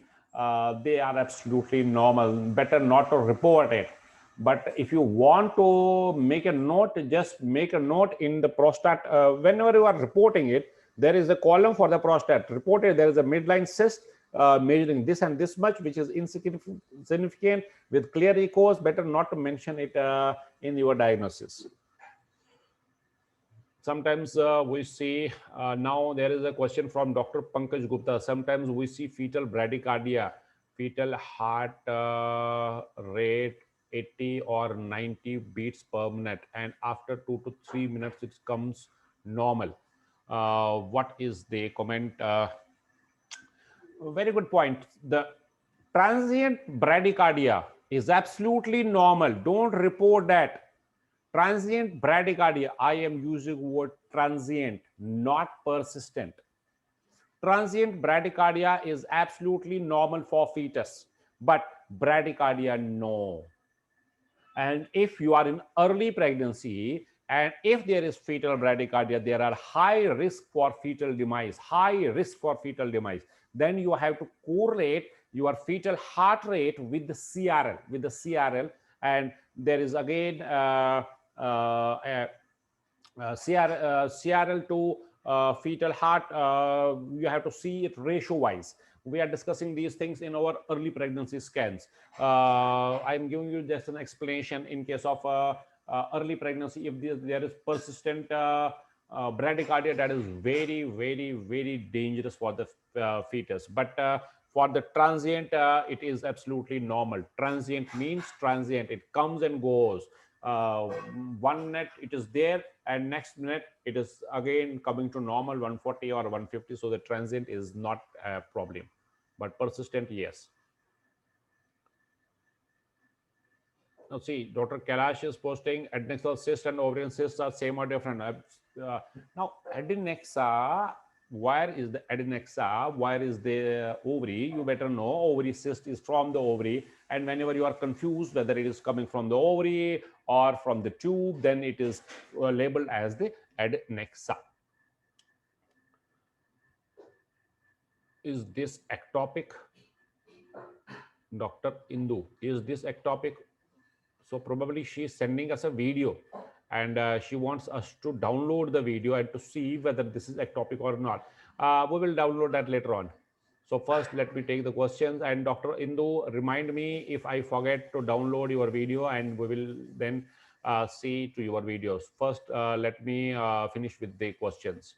they are absolutely normal. Better not to report it. But if you want to make a note, just make a note in the prostate. Whenever you are reporting it, there is a column for the prostate. Reported there is a midline cyst measuring this and this much, which is insignificant with clear echoes. Better not to mention it in your diagnosis. Sometimes we see, now there is a question from Dr. Pankaj Gupta. Sometimes we see fetal bradycardia, fetal heart rate 80 or 90 beats per minute, and after 2 to 3 minutes it comes normal. What is the comment? Very good point. The transient bradycardia is absolutely normal. Don't report that. Transient bradycardia, I am using the word transient, not persistent. Transient bradycardia is absolutely normal for fetus, but bradycardia, no. And if you are in early pregnancy, and if there is fetal bradycardia, there are high risk for fetal demise, then you have to correlate your fetal heart rate with the CRL, and there is again CRL to fetal heart, you have to see it ratio wise. We are discussing these things in our early pregnancy scans. I'm giving you just an explanation in case of early pregnancy. If there is persistent bradycardia, that is very, very, very dangerous for the fetus. But for the transient, it is absolutely normal. Transient means transient. It comes and goes. 1 minute it is there, and next minute it is again coming to normal, 140 or 150. So the transient is not a problem, but persistent, yes. Now see, Dr. Kailash is posting adnexal cyst and ovarian cysts are same or different. Now adnexa, where is the adnexa, where is the ovary? You better know ovary cyst is from the ovary, and whenever you are confused whether it is coming from the ovary or from the tube, then it is labeled as the adnexa. Is this ectopic? Dr. Indu, is this ectopic? So probably she is sending us a video, and she wants us to download the video and to see whether this is ectopic or not. We will download that later on. So first, let me take the questions, and Dr. Indu, remind me if I forget to download your video, and we will then see to your videos. First, let me finish with the questions.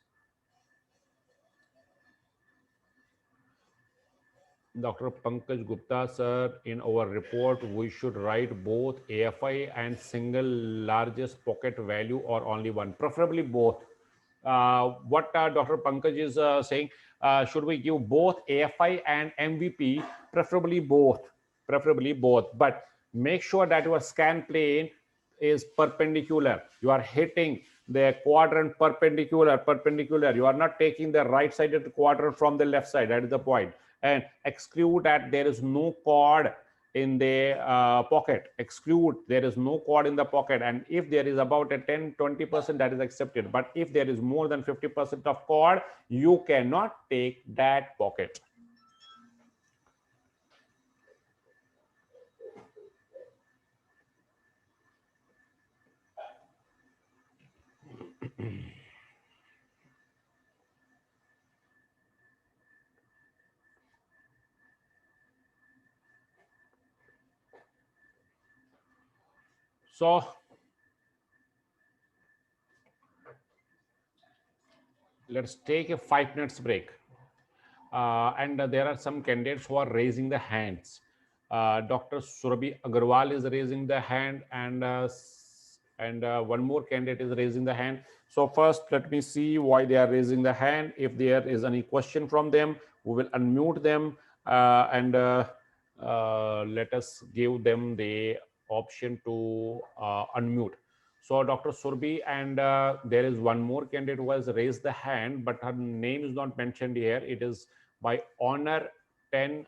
Dr. Pankaj Gupta, sir, in our report, we should write both AFI and single largest pocket value, or only one, preferably both. What Dr. Pankaj is saying, should we give both AFI and MVP? Preferably both, but make sure that your scan plane is perpendicular. You are hitting the quadrant perpendicular. You are not taking the right sided quadrant from the left side. That is the point. And exclude that there is no chord in the pocket. Exclude there is no chord in the pocket. And if there is about a 10-20%, that is accepted. But if there is more than 50% of chord, you cannot take that pocket. So let's take a 5 minutes break. And there are some candidates who are raising the hands. Dr. Surabhi Agarwal is raising the hand, and one more candidate is raising the hand. So first, let me see why they are raising the hand. If there is any question from them, we will unmute them, and let us give them the option to unmute. So Dr. Surbi, and there is one more candidate who has raised the hand, but her name is not mentioned here. It is by Honor 10I.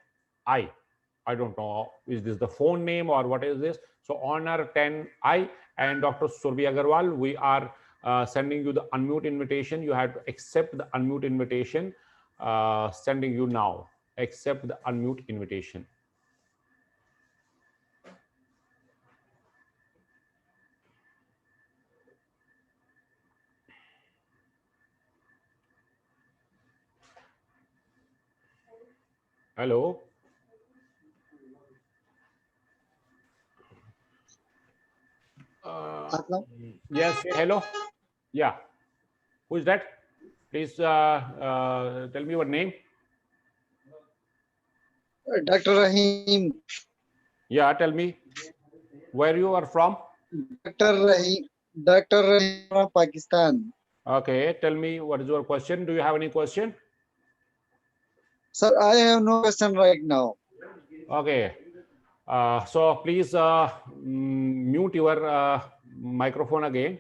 I don't know, is this the phone name or what is this? So Honor 10I and Dr. Surbi Agarwal, we are sending you the unmute invitation. You have to accept the unmute invitation. Sending you now. Accept the unmute invitation. Hello. Yes. Hello. Yeah. Who is that? Please tell me your name. Dr. Rahim. Yeah, tell me where you are from. Dr. Rahim from Pakistan. Okay, tell me what is your question. Do you have any question? Sir, I have no question right now. Okay. So please mute your microphone again.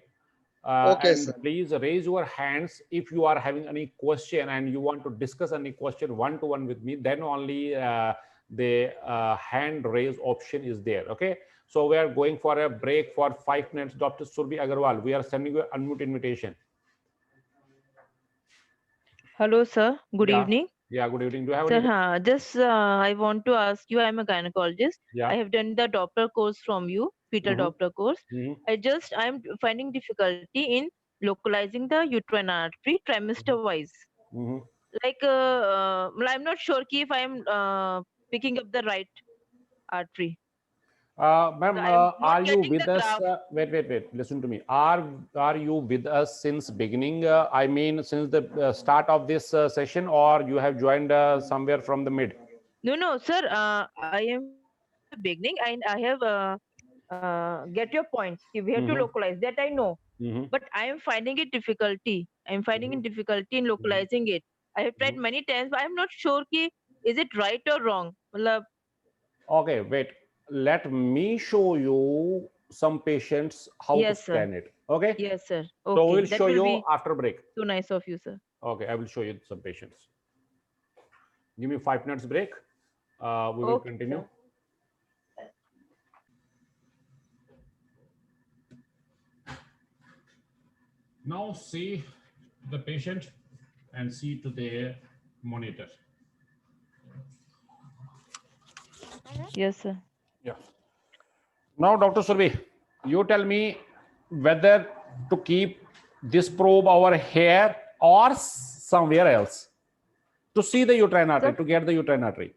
Okay, and sir. please raise your hands if you are having any question and you want to discuss any question one-to-one with me. Then only the hand raise option is there. Okay. So we are going for a break for 5 minutes. Dr. Surbi Agarwal, we are sending you an unmute invitation. Hello, sir. Good evening. Yeah, good evening. Do you have Sir, any? just I want to ask you, I'm a gynecologist. Yeah. I have done the doctor course from you, fetal doctor course. I'm finding difficulty in localizing the uterine artery trimester wise. Like, I'm not sure if I'm picking up the right artery. Ma'am, I'm not are you getting with the us? graph. Wait. Listen to me. Are you with us since beginning? I mean, since the start of this session, or you have joined somewhere from the mid? No, sir. I am from the beginning, and I have get your points. We have to localize that. I know, but I am finding it difficulty. I am finding it difficulty in localizing it. I have tried many times, but I am not sure is it right or wrong. Okay, wait. Let me show you some patients how to Yes, sir. scan it. Okay. Yes, sir. So Okay, we'll that show will you be after break. so nice of you, sir. Okay, I will show you some patients. Give me 5 minutes break. We will continue. Sir. Now see the patient and see to the monitor. Yes, sir. Yeah. Now, Dr. Surbi, you tell me whether to keep this probe over here or somewhere else to see the uterine artery, to get the uterine artery.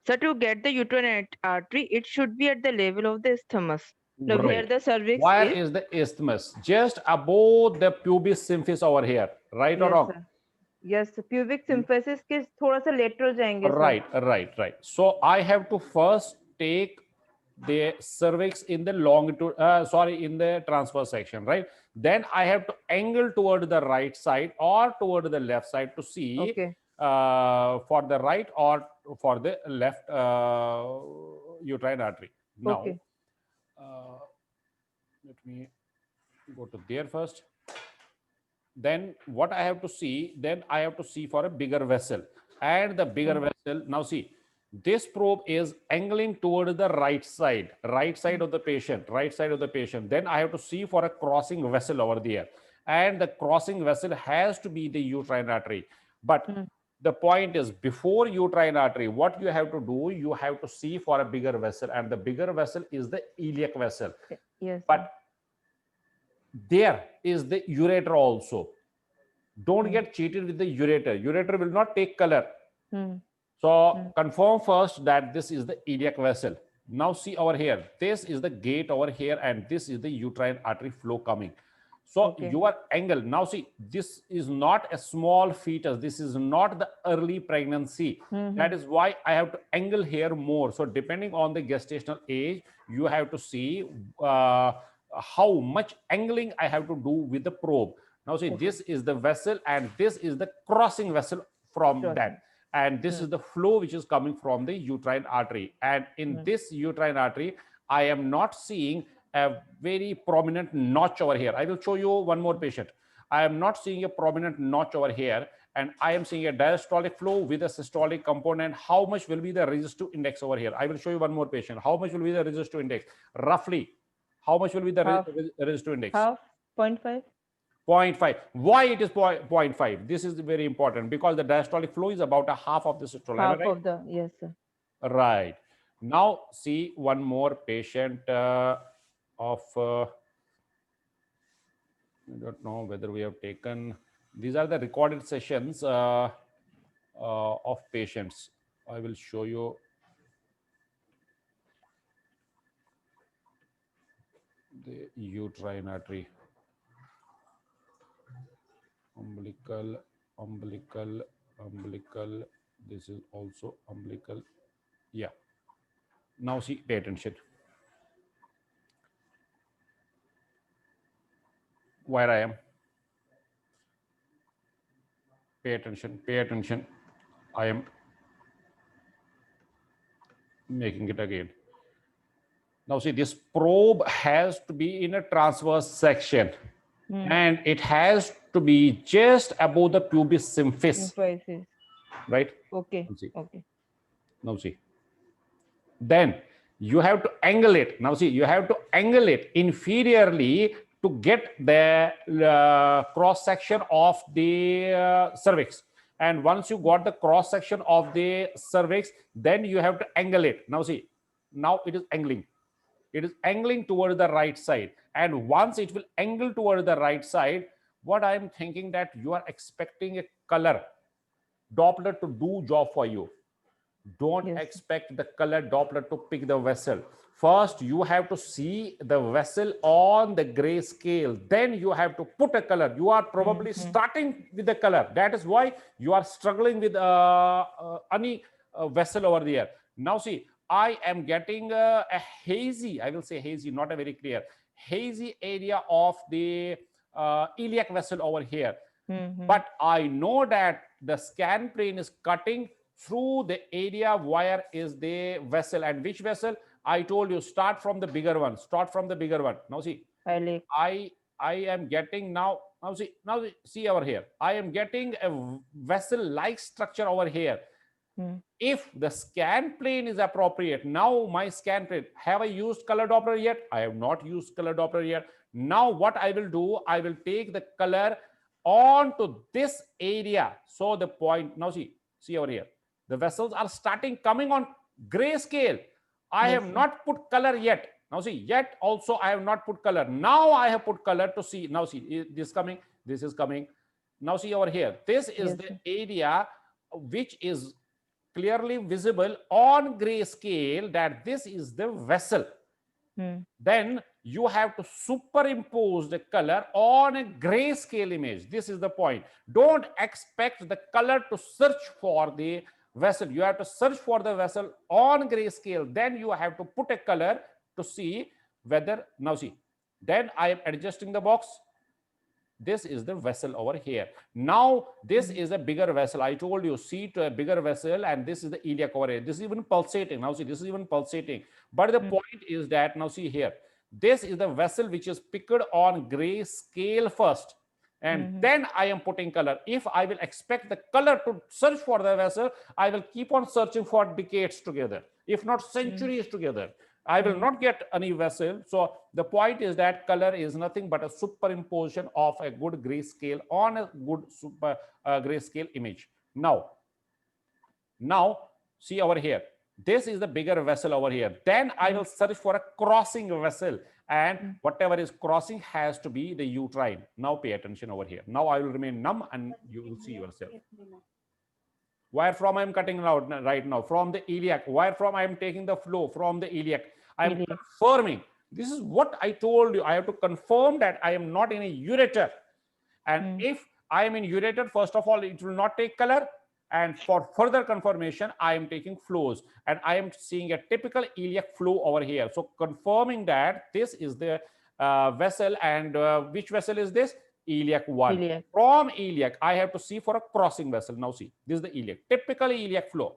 So to get the uterine artery, it should be at the level of the isthmus. Right. Where the cervix Where is the isthmus? Just above the pubis symphysis over here, right or wrong? Sir. Yes, pubic symphysis के थोड़ा सा lateral जाएंगे. Right. So I have to first take the cervix in the longitude, in the transverse section, right? Then I have to angle toward the right side or toward the left side to see for the right or for the left uterine artery. Now, Let me go to there first. Then what I have to see, then I have to see for a bigger vessel. And the bigger vessel, now see, this probe is angling toward the right side of the patient, right side of the patient. Then I have to see for a crossing vessel over there. And the crossing vessel has to be the uterine artery. But the point is, before uterine artery, what you have to do, you have to see for a bigger vessel, and the bigger vessel is the iliac vessel. Yes. But there is the ureter also. Don't get cheated with the ureter. Ureter will not take color. So confirm first that this is the iliac vessel. Now see over here, this is the gate over here, and this is the uterine artery flow coming. So your angle, now see, this is not a small fetus. This is not the early pregnancy. That is why I have to angle here more. So depending on the gestational age, you have to see how much angling I have to do with the probe. Now see, this is the vessel, and this is the crossing vessel from that. And this is the flow which is coming from the uterine artery. And in this uterine artery, I am not seeing a very prominent notch over here. I will show you one more patient. I am not seeing a prominent notch over here, and I am seeing a diastolic flow with a systolic component. How much will be the resistive index over here? I will show you one more patient. How much will be the resistive index? Roughly, how much will be the resistive index? Half, 0.5. 0.5. Why it is 0.5? This is very important, because the diastolic flow is about a half of the systole. Half of the, yes, sir. Right. Now see one more patient of, I don't know whether we have taken, these are the recorded sessions of patients. I will show you. The uterine artery. Umbilical, umbilical, umbilical. This is also umbilical. Yeah. Now see, pay attention. Where I am. Pay attention, pay attention. I am making it again. Now see, this probe has to be in a transverse section. And it has to be just above the pubis symphysis. Right? Okay. Now see. Okay. Now see. Then you have to angle it. Now see, you have to angle it inferiorly to get the cross section of the cervix. And once you got the cross section of the cervix, then you have to angle it. Now see, now it is angling. It is angling toward the right side. And once it will angle toward the right side, what I am thinking that you are expecting a color Doppler to do job for you. Don't expect the color Doppler to pick the vessel. First, you have to see the vessel on the gray scale. Then you have to put a color. You are probably starting with the color. That is why you are struggling with any vessel over there. Now see, I am getting a hazy, I will say hazy, not a very clear, hazy area of the iliac vessel over here. But I know that the scan plane is cutting through the area where is the vessel. And which vessel? I told you, start from the bigger one. Start from the bigger one. Now see, I am getting now see over here. I am getting a vessel-like structure over here. If the scan plane is appropriate, now my scan plane, have I used color Doppler yet? I have not used color Doppler yet. Now what I will do, I will take the color onto this area. So the point, now see over here, the vessels are starting coming on grayscale. I have not put color yet. Now see, yet also I have not put color. Now I have put color to see. Now see, this coming, this is coming. Now see over here, this is the area which is clearly visible on grayscale that this is the vessel. Then you have to superimpose the color on a grayscale image. This is the point. Don't expect the color to search for the vessel. You have to search for the vessel on grayscale. Then you have to put a color to see whether, now see, then I am adjusting the box. This is the vessel over here. Now this is a bigger vessel. I told you, see to a bigger vessel, and this is the iliac over here. This is even pulsating. Now see, this is even pulsating. But the point is that, now see here, This is the vessel which is picked on gray scale first, and then I am putting color. If I will expect the color to search for the vessel, I will keep on searching for decades together, if not centuries together. I will not get any vessel. So the point is that color is nothing but a superimposition of a good grayscale on a good grayscale image. Now see over here, this is the bigger vessel over here. Then I will search for a crossing vessel, and whatever is crossing has to be the uterine. Now pay attention over here. Now I will remain numb and you will see yourself. Where from I am cutting out right now? From the iliac. Where from I am taking the flow? From the iliac. I am confirming. This is what I told you. I have to confirm that I am not in a ureter. And if I am in ureter, first of all, it will not take color. And for further confirmation, I am taking flows. And I am seeing a typical iliac flow over here. So confirming that this is the vessel. And which vessel is this? Iliac 1. Iliac. From iliac, I have to see for a crossing vessel. Now see, this is the iliac. Typical iliac flow.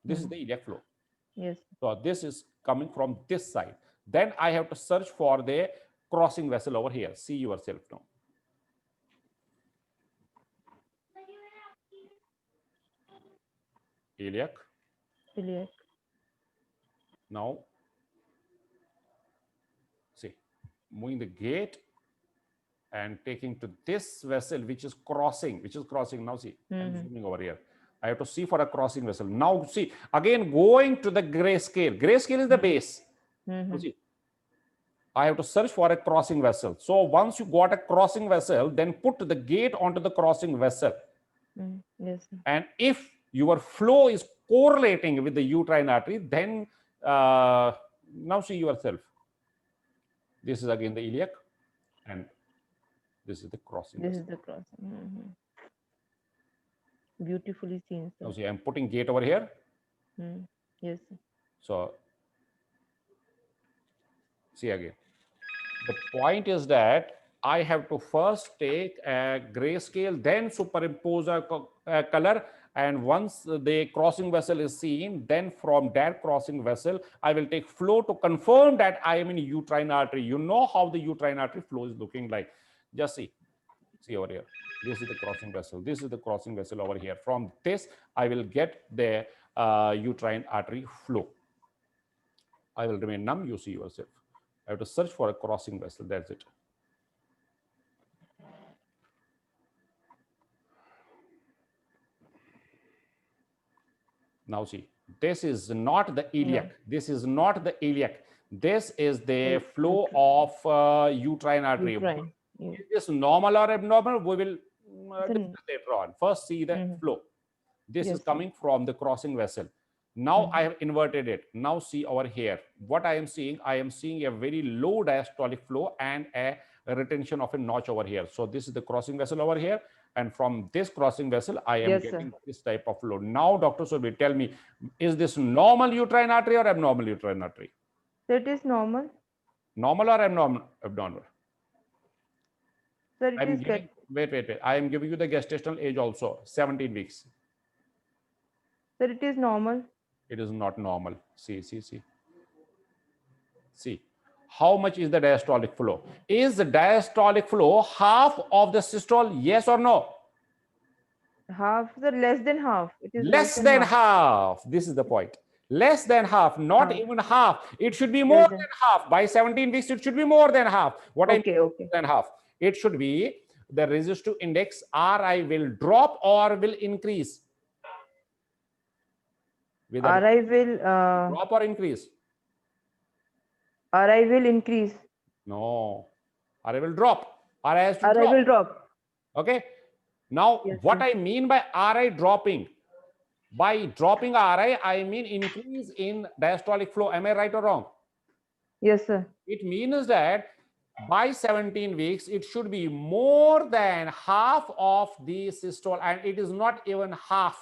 This is the iliac flow. Yes. So this is coming from this side. Then I have to search for the crossing vessel over here. See yourself now. Iliac. Iliac. Now, see, moving the gate and taking to this vessel, which is crossing. Now see, I'm zooming over here. I have to see for a crossing vessel. Now see, again going to the grayscale. Grayscale is the base. See, I have to search for a crossing vessel. So once you got a crossing vessel, then put the gate onto the crossing vessel. Yes. And if your flow is correlating with the uterine artery, then now see yourself. This is again the iliac, and this is the crossing. This is the crossing. Beautifully seen. Sir. Now see, I'm putting gate over here. Yes. So see again. The point is that I have to first take a grayscale, then superimpose a color. And once the crossing vessel is seen, then from that crossing vessel, I will take flow to confirm that I am in uterine artery. You know how the uterine artery flow is looking like. Just see over here. This is the crossing vessel. This is the crossing vessel over here. From this, I will get the uterine artery flow. I will remain numb. You see yourself. I have to search for a crossing vessel. That's it. Now see, this is not the iliac. This is not the iliac. This is the flow of uterine artery. Is this normal or abnormal? We will discuss later on. First, see the flow. This is coming from the crossing vessel. Now I have inverted it. Now see over here. What I am seeing a very low diastolic flow and a retention of a notch over here. So this is the crossing vessel over here. And from this crossing vessel, I am getting this type of flow. Now, Dr. Surabhi, tell me, is this normal uterine artery or abnormal uterine artery? So it is normal. Normal or abnormal? Sir, it is wait. I am giving you the gestational age also, 17 weeks. Sir, it is normal. It is not normal. See. How much is the diastolic flow? Is the diastolic flow half of the systole? Yes or no? Half, sir, less than half. It is less than half. This is the point. Less than half, not even half. It should be more than half. By 17 weeks, it should be more than half. What I mean than half? It should be the resistive index Ri will drop or will increase. Ri will drop or increase? Ri will increase. No, Ri will drop. Ri has to Ri drop. will drop. Okay. Now, what I mean by Ri dropping? By dropping Ri, I mean increase in diastolic flow. Am I right or wrong? Yes, sir. It means that by 17 weeks, it should be more than half of the systole, and it is not even half.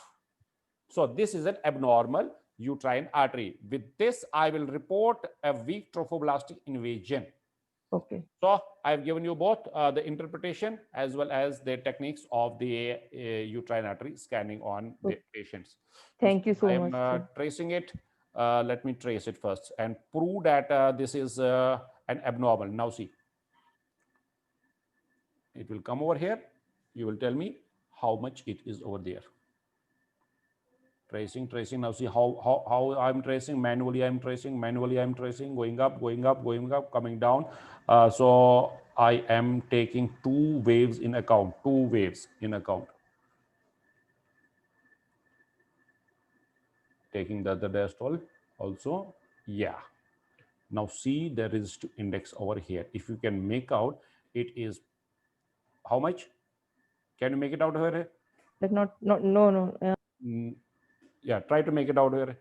So this is an abnormal uterine artery. With this, I will report a weak trophoblastic invasion. Okay. So I've given you both the interpretation as well as the techniques of the uterine artery scanning on the patients. Thank you so much. I'm tracing it. let me trace it first and prove that this is an abnormal. Now see, it will come over here. You will tell me how much it is over there. Tracing. Now see how I'm tracing. Manually I'm tracing, going up, coming down. So I am taking two waves in account. Taking the other diastole also. Yeah. Now see the resistive index over here. If you can make out, it is how much? Can you make it out here? Like no. Yeah, try to make it out here.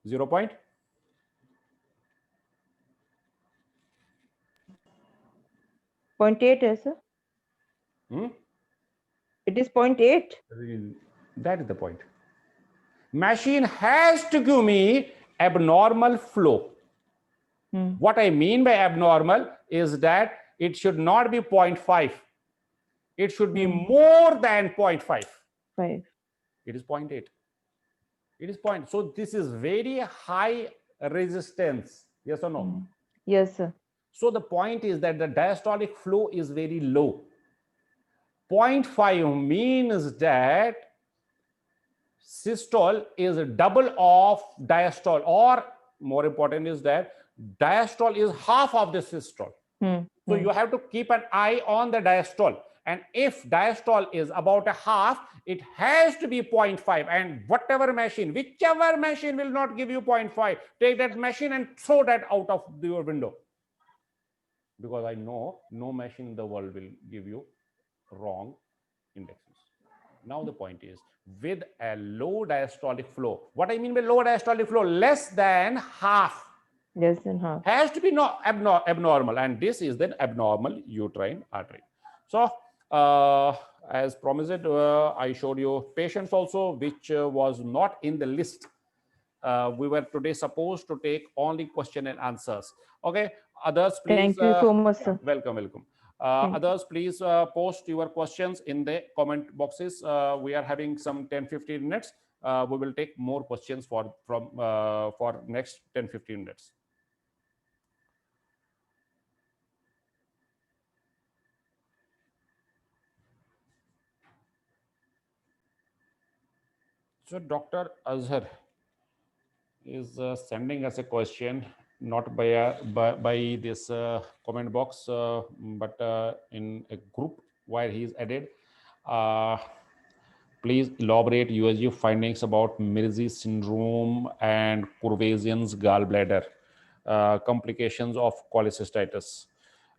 0. 0.8, sir. It is 0.8. That is the point. Machine has to give me abnormal flow. What I mean by abnormal is that it should not be 0.5. It should be more than 0.5. It is 0.8. It is point. So this is very high resistance. Yes or no? Yes, sir. So the point is that the diastolic flow is very low. 0.5 means that systole is double of diastole, or more important is that diastole is half of the systole. So you have to keep an eye on the diastole. And if diastole is about a half, it has to be 0.5. And whichever machine will not give you 0.5, take that machine and throw that out of your window. Because I know no machine in the world will give you wrong indexes. Now the point is, with a low diastolic flow, what I mean by low diastolic flow, less than half. Less than half. Has to be abnormal, and this is the abnormal uterine artery. So as promised, I showed you patients also, which was not in the list. We were today supposed to take only question and answers. Okay, others please. Thank you so much, sir. Welcome. Others please post your questions in the comment boxes. We are having some 10-15 minutes. We will take more questions for next 10-15 minutes. So Dr. Azhar is sending us a question, not by this comment box, but in a group where he is added. Please elaborate USG findings about Mirzi syndrome and Courvoisier's gallbladder, complications of cholecystitis.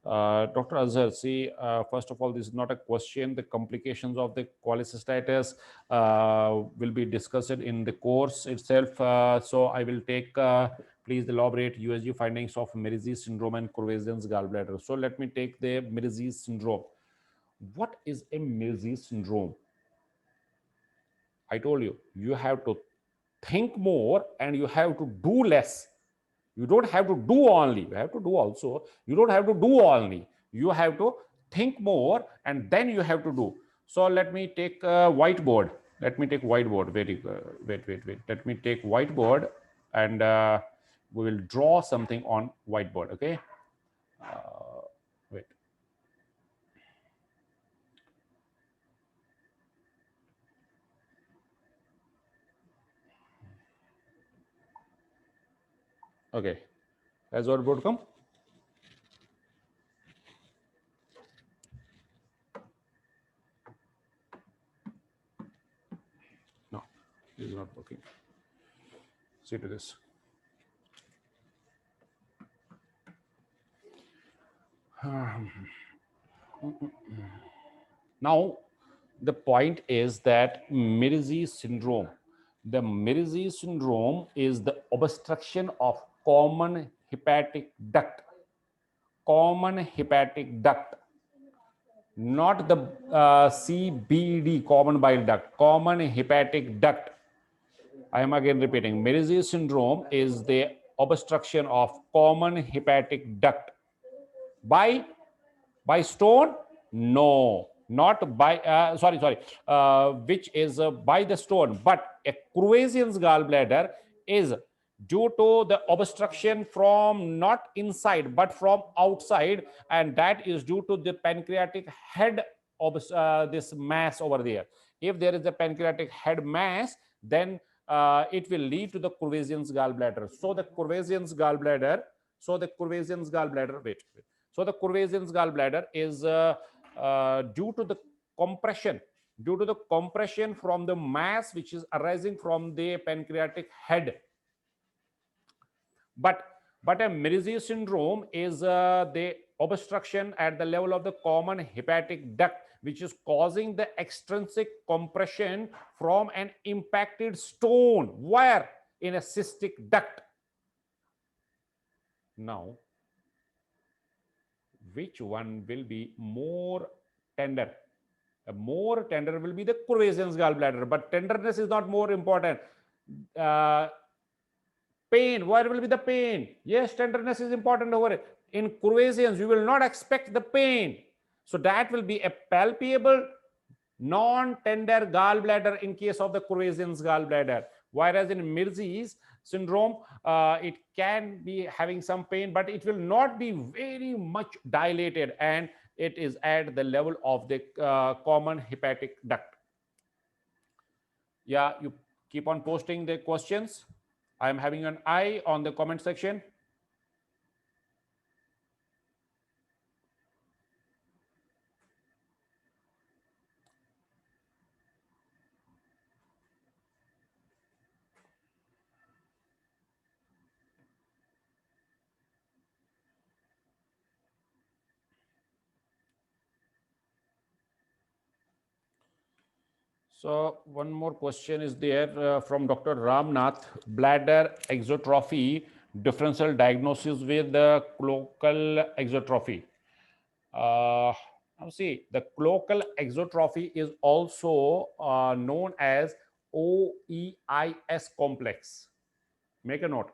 Dr. Azhar, see, first of all, this is not a question. The complications of the cholecystitis will be discussed in the course itself. So I will take, please elaborate USG findings of Mirzi syndrome and Courvoisier's gallbladder. So let me take the Mirzi syndrome. What is a Mirzi syndrome? I told you, you have to think more and you have to do less. You don't have to do only, you have to do also. You don't have to do only. You have to think more and then you have to do. So let me take a whiteboard. Let me take whiteboard. Wait. Let me take whiteboard and we will draw something on whiteboard, okay? Wait. Okay. Has whiteboard come? No, this is not working. See to this. Now, the point is that Mirzi syndrome. The Mirzi syndrome is the obstruction of common hepatic duct. Common hepatic duct. Not the CBD, common bile duct. Common hepatic duct. I am again repeating. Mirzi syndrome is the obstruction of common hepatic duct. By stone? No, not by, which is by the stone, but a Courvoisier's gallbladder is due to the obstruction from not inside but from outside, and that is due to the pancreatic head of this mass over there. If there is a pancreatic head mass, then it will lead to the Courvoisier's gallbladder. So the Courvoisier's gallbladder, wait. So the Courvoisier's gallbladder is due to the compression from the mass which is arising from the pancreatic head. But a Mersey syndrome is the obstruction at the level of the common hepatic duct, which is causing the extrinsic compression from an impacted stone. Where? In a cystic duct. Now, which one will be more tender? More tender will be the Courvoisier's gallbladder, but tenderness is not more important. Pain, where will be the pain? Yes, tenderness is important over it. In Courvoisier's, you will not expect the pain. So that will be a palpable, non-tender gallbladder in case of the Courvoisier's gallbladder. Whereas in Mersey's syndrome, it can be having some pain, but it will not be very much dilated, and it is at the level of the common hepatic duct. Yeah, you keep on posting the questions. I am having an eye on the comment section. So one more question is there from Dr. Ramnath. Bladder exotrophy, differential diagnosis with the cloacal exotrophy. Now see, the cloacal exotrophy is also known as OEIS complex. Make a note.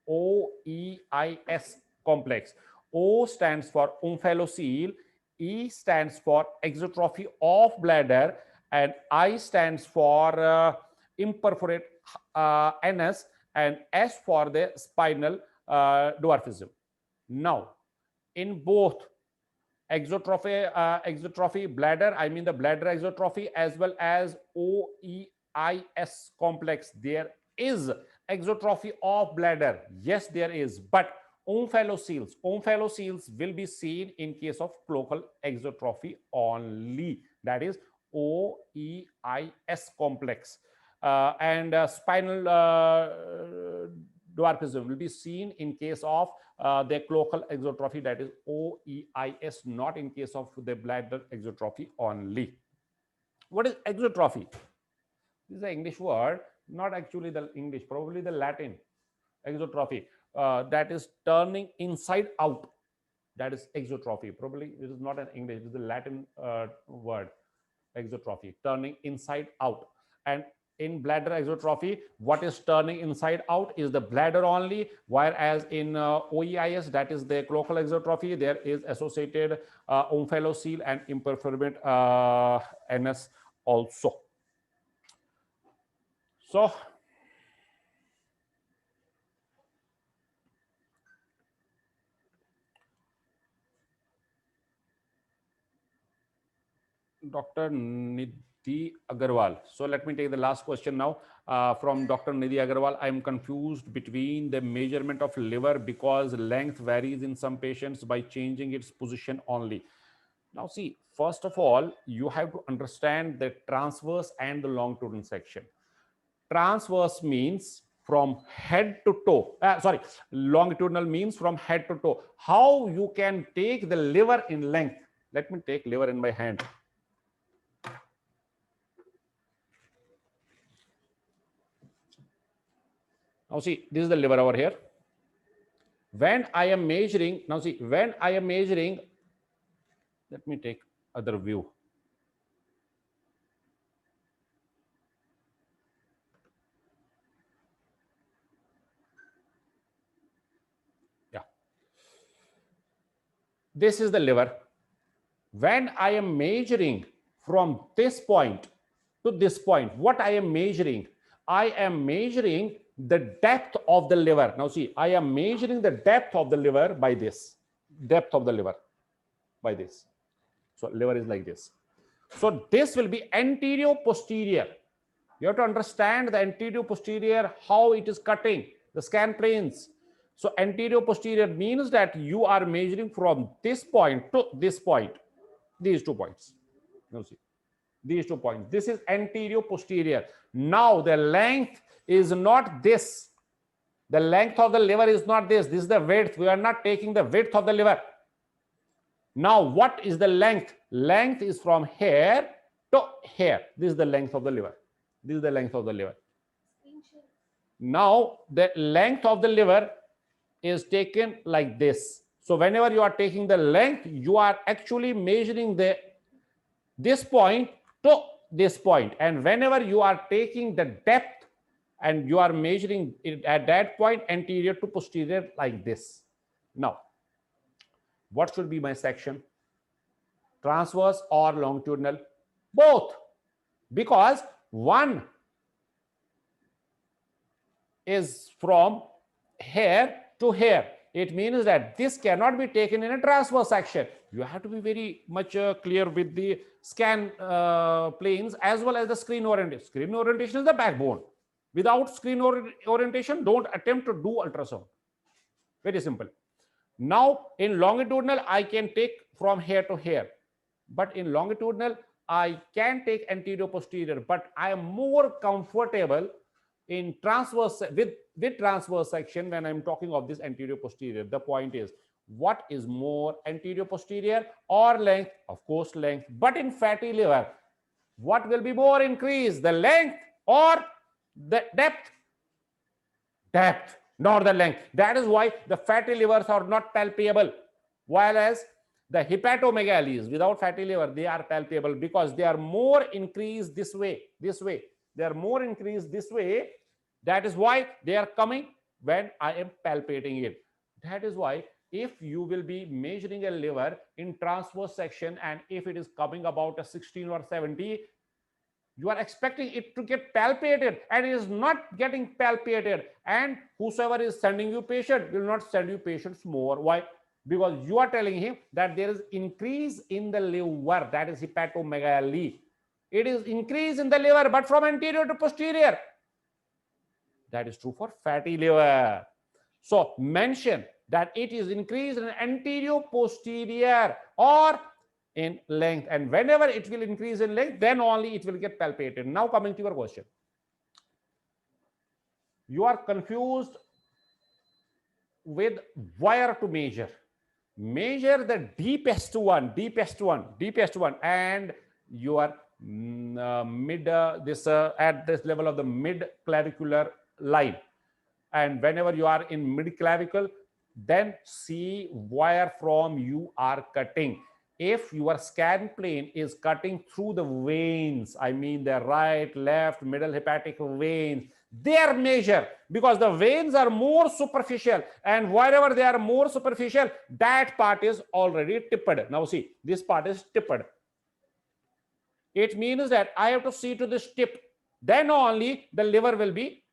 OEIS complex. O stands for omphalocele, E stands for exotrophy of bladder, and I stands for imperforate anus, and S for the spinal dwarfism. Now, in both exotrophy bladder, I mean the bladder exotrophy, as well as OEIS complex, there is exotrophy of bladder. Yes, there is, but omphalocele will be seen in case of cloacal exotrophy only. That is OEIS complex, and spinal dwarfism will be seen in case of the cloacal exotrophy, that is OEIS, not in case of the bladder exotrophy only. What is exotrophy? This is an English word, not actually the English, probably the Latin. Exotrophy, that is turning inside out. That is exotrophy. Probably it is not an English, it is the Latin word. Exotrophy, turning inside out. And in bladder exotrophy, what is turning inside out is the bladder only, whereas in OEIS, that is the cloacal exotrophy, there is associated omphalocele and imperforate anus also. So Dr. Nidhi Agarwal. So let me take the last question now from Dr. Nidhi Agarwal. I am confused between the measurement of liver because length varies in some patients by changing its position only. Now see, first of all, you have to understand the transverse and the longitudinal section. Transverse means from head to toe. Longitudinal means from head to toe. How you can take the liver in length? Let me take liver in my hand. Now see, this is the liver over here. When I am measuring, now see, when I am measuring, let me take other view. Yeah. This is the liver. When I am measuring from this point to this point, what I am measuring? I am measuring the depth of the liver. Now see, I am measuring the depth of the liver by this. Depth of the liver by this. So liver is like this. So this will be anterior posterior. You have to understand the anterior posterior, how it is cutting the scan planes. So anterior posterior means that you are measuring from this point to this point, these 2 points. Now see, these 2 points. This is anterior posterior. Now the length is not this. The length of the liver is not this. This is the width. We are not taking the width of the liver. Now what is the length? Length is from here to here. This is the length of the liver. This is the length of the liver. Now the length of the liver is taken like this. So whenever you are taking the length, you are actually measuring this point to this point. And whenever you are taking the depth and you are measuring it at that point, anterior to posterior, like this. Now, what should be my section? Transverse or longitudinal? Both. Because one is from here to here. It means that this cannot be taken in a transverse section. You have to be very much clear with the scan planes as well as the screen orientation. Screen orientation is the backbone. Without screen orientation, don't attempt to do ultrasound. Very simple. Now, in longitudinal, I can take from here to here. But in longitudinal, I can take anterior posterior, but I am more comfortable in transverse with transverse section when I'm talking of this anterior posterior. The point is, what is more, anterior posterior or length? Of course, length. But in fatty liver, what will be more increased, the length or the depth? Depth, not the length. That is why the fatty livers are not palpable, whereas the hepatomegaly without fatty liver, they are palpable because they are more increased this way. They are more increased this way. That is why they are coming when I am palpating it. That is why if you will be measuring a liver in transverse section and if it is coming about a 16 or 70, you are expecting it to get palpated and it is not getting palpated. And whosoever is sending you patient will not send you patients more. Why? Because you are telling him that there is increase in the liver, that is hepatomegaly. It is increase in the liver, but from anterior to posterior. That is true for fatty liver. So mention that it is increased in anterior posterior or in length, and whenever it will increase in length, then only it will get palpated. Now coming to your question, you are confused with where to measure. Measure the deepest one, and your mid at this level of the mid clavicular line. And whenever you are in mid clavicle, then see where from you are cutting. If your scan plane is cutting through the veins, I mean the right, left, middle hepatic veins, they are measured because the veins are more superficial, and wherever they are more superficial, that part is already tipped. Now see, this part is tipped. It means that I have to see to this tip, then only the liver will be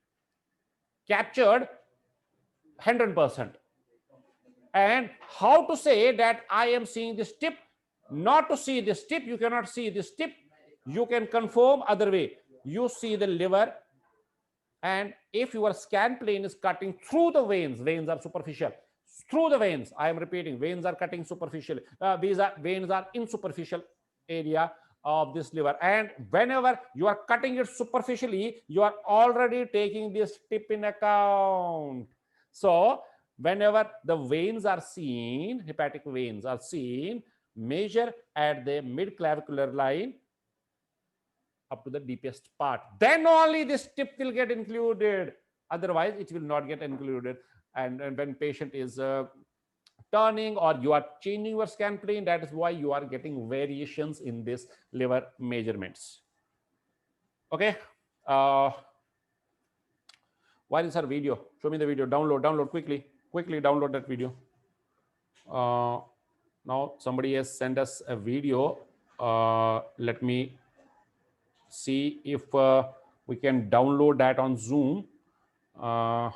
captured 100%. And how to say that I am seeing this tip? Not to see this tip, you cannot see this tip. You can confirm other way. You see the liver, and if your scan plane is cutting through the veins, veins are superficial. Through the veins, I am repeating, veins are cutting superficially. Veins are in superficial area of this liver, and whenever you are cutting it superficially, you are already taking this tip in account. So whenever the veins are seen, hepatic veins are seen, measure at the mid clavicular line up to the deepest part. Then only this tip will get included. Otherwise, it will not get included. And when patient is turning or you are changing your scan plane, that is why you are getting variations in this liver measurements. Okay. Why is our video? Show me the video. Download quickly. Quickly download that video. Now somebody has sent us a video. Let me see if we can download that on Zoom. And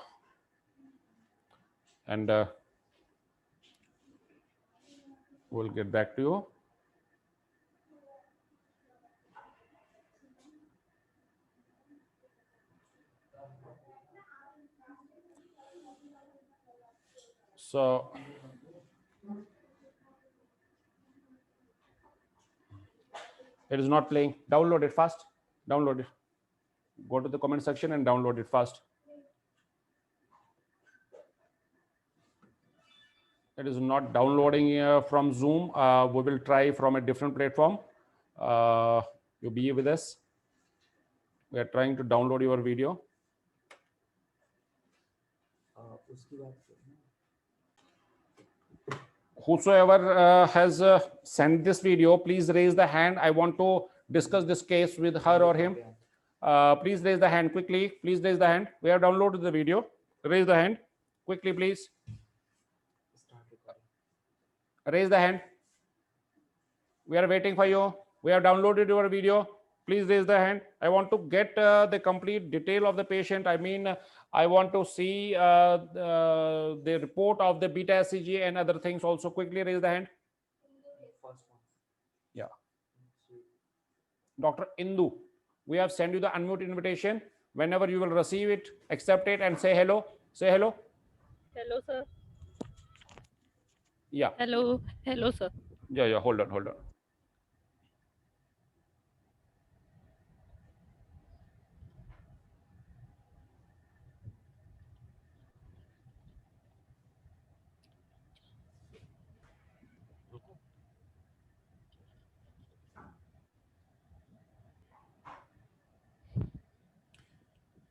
we'll get back to you. So it is not playing. Download it fast. Download it. Go to the comment section and download it fast. It is not downloading from Zoom. We will try from a different platform. You be with us. We are trying to download your video. Whosoever has sent this video, please raise the hand. I want to discuss this case with her or him. Please raise the hand quickly. Please raise the hand. We have downloaded the video. Raise the hand quickly, please. Raise the hand. We are waiting for you. We have downloaded your video. Please raise the hand. I want to get the complete detail of the patient. I mean, I want to see the report of the beta SCG and other things also. Quickly raise the hand. Yeah. Dr. Indu, we have sent you the unmute invitation. Whenever you will receive it, accept it and say hello. Say hello. Hello, sir. Yeah. Hello. Hello, sir. Yeah. Hold on.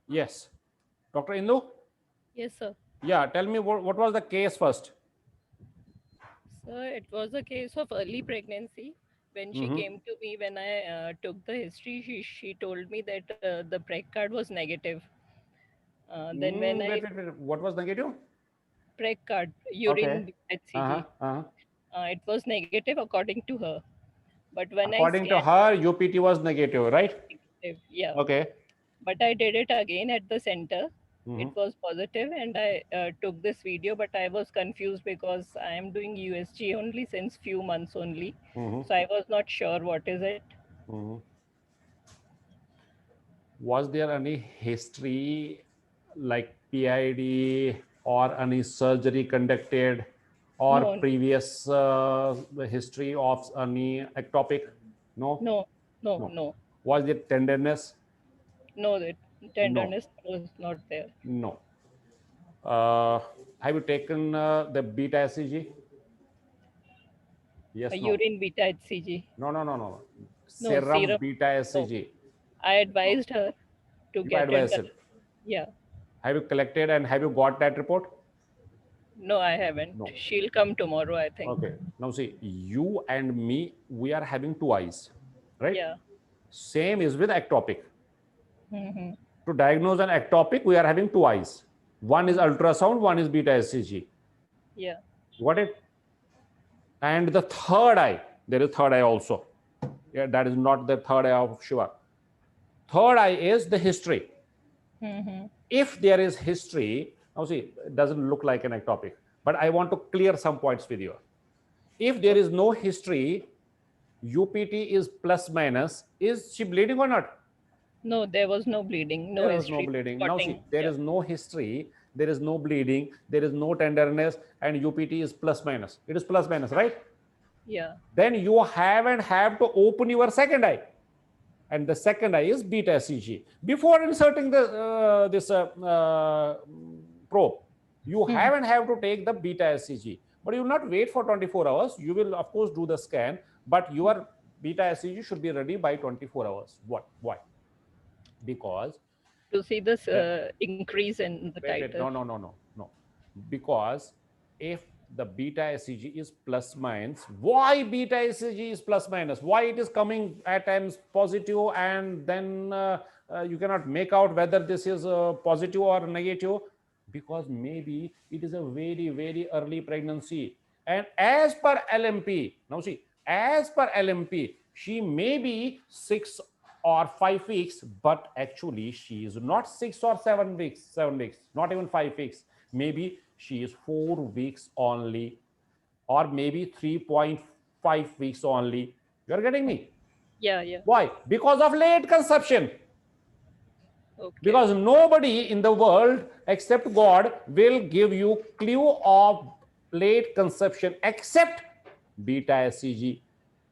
Yes. Dr. Indu? Yes, sir. Yeah, tell me what was the case first? Sir, it was a case of early pregnancy. When she came to me, when I took the history, she told me that the PREC card was negative. Then when Wait. What was negative? PREC card, urine HCG, Uh-huh. it was negative according to her. But when According I to her, UPT was negative, right? negative, yeah. Okay. But I did it again at the center. It was positive, and I took this video, but I was confused because I am doing USG only since few months only. So I was not sure what is it. Was there any history like PID or any surgery conducted or No. previous history of any ectopic? No? No. Was there tenderness? No, the tenderness was not there. No. Have you taken the beta SCG? Yes, no. Urine beta HCG. No. Serum beta SCG. I advised her to You get advised it. it. Yeah. Have you collected and have you got that report? No, I haven't. No. She'll come tomorrow, I think. Okay. Now see, you and me, we are having two eyes, right? Yeah. Same is with ectopic. To diagnose an ectopic, we are having two eyes. One is ultrasound, one is beta SCG. Yeah. Got it? And the third eye, there is third eye also. Yeah, that is not the third eye of Shiva. Third eye is the history. If there is history, now see, it doesn't look like an ectopic, but I want to clear some points with you. If there is no history, UPT is plus minus, is she bleeding or not? No, there was no bleeding. No There was history. no bleeding. Now see, there is no history, there is no bleeding, there is no tenderness, and UPT is plus minus. It is plus minus, right? Yeah. Then you have to open your second eye. And the second eye is beta SCG. Before inserting the this probe, you have to take the beta SCG. But you will not wait for 24 hours. You will, of course, do the scan, but your beta SCG should be ready by 24 hours. What? Why? Because to see this increase in the titer. No. Because if the beta SCG is plus minus, why beta SCG is plus minus? Why it is coming at times positive and then you cannot make out whether this is positive or negative? Because maybe it is a very, very early pregnancy. And as per LMP, now see, as per LMP, she may be 6 or 5 weeks, but actually she is not 6 or 7 weeks, not even 5 weeks. Maybe she is 4 weeks only, or maybe 3.5 weeks only. You are getting me? Yeah, yeah. Why? Because of late conception. Okay. Because nobody in the world except God will give you clue of late conception except beta HCG.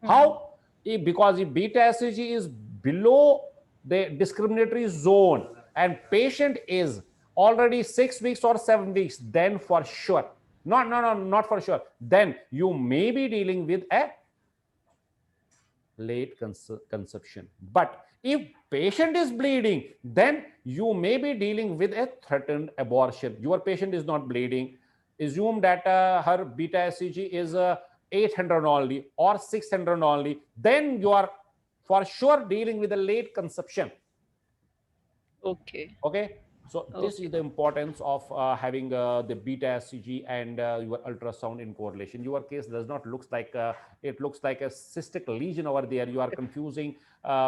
How? Because if beta HCG is below the discriminatory zone and patient is already 6 weeks or 7 weeks, then for sure, not for sure, then you may be dealing with a late conception. But if patient is bleeding, then you may be dealing with a threatened abortion. Your patient is not bleeding. Assume that her beta HCG is 800 only or 600 only. Then you are for sure dealing with a late conception. Okay. Okay. So this is the importance of having the beta HCG and your ultrasound in correlation. Your case does not look like it looks like a cystic lesion over there. You are confusing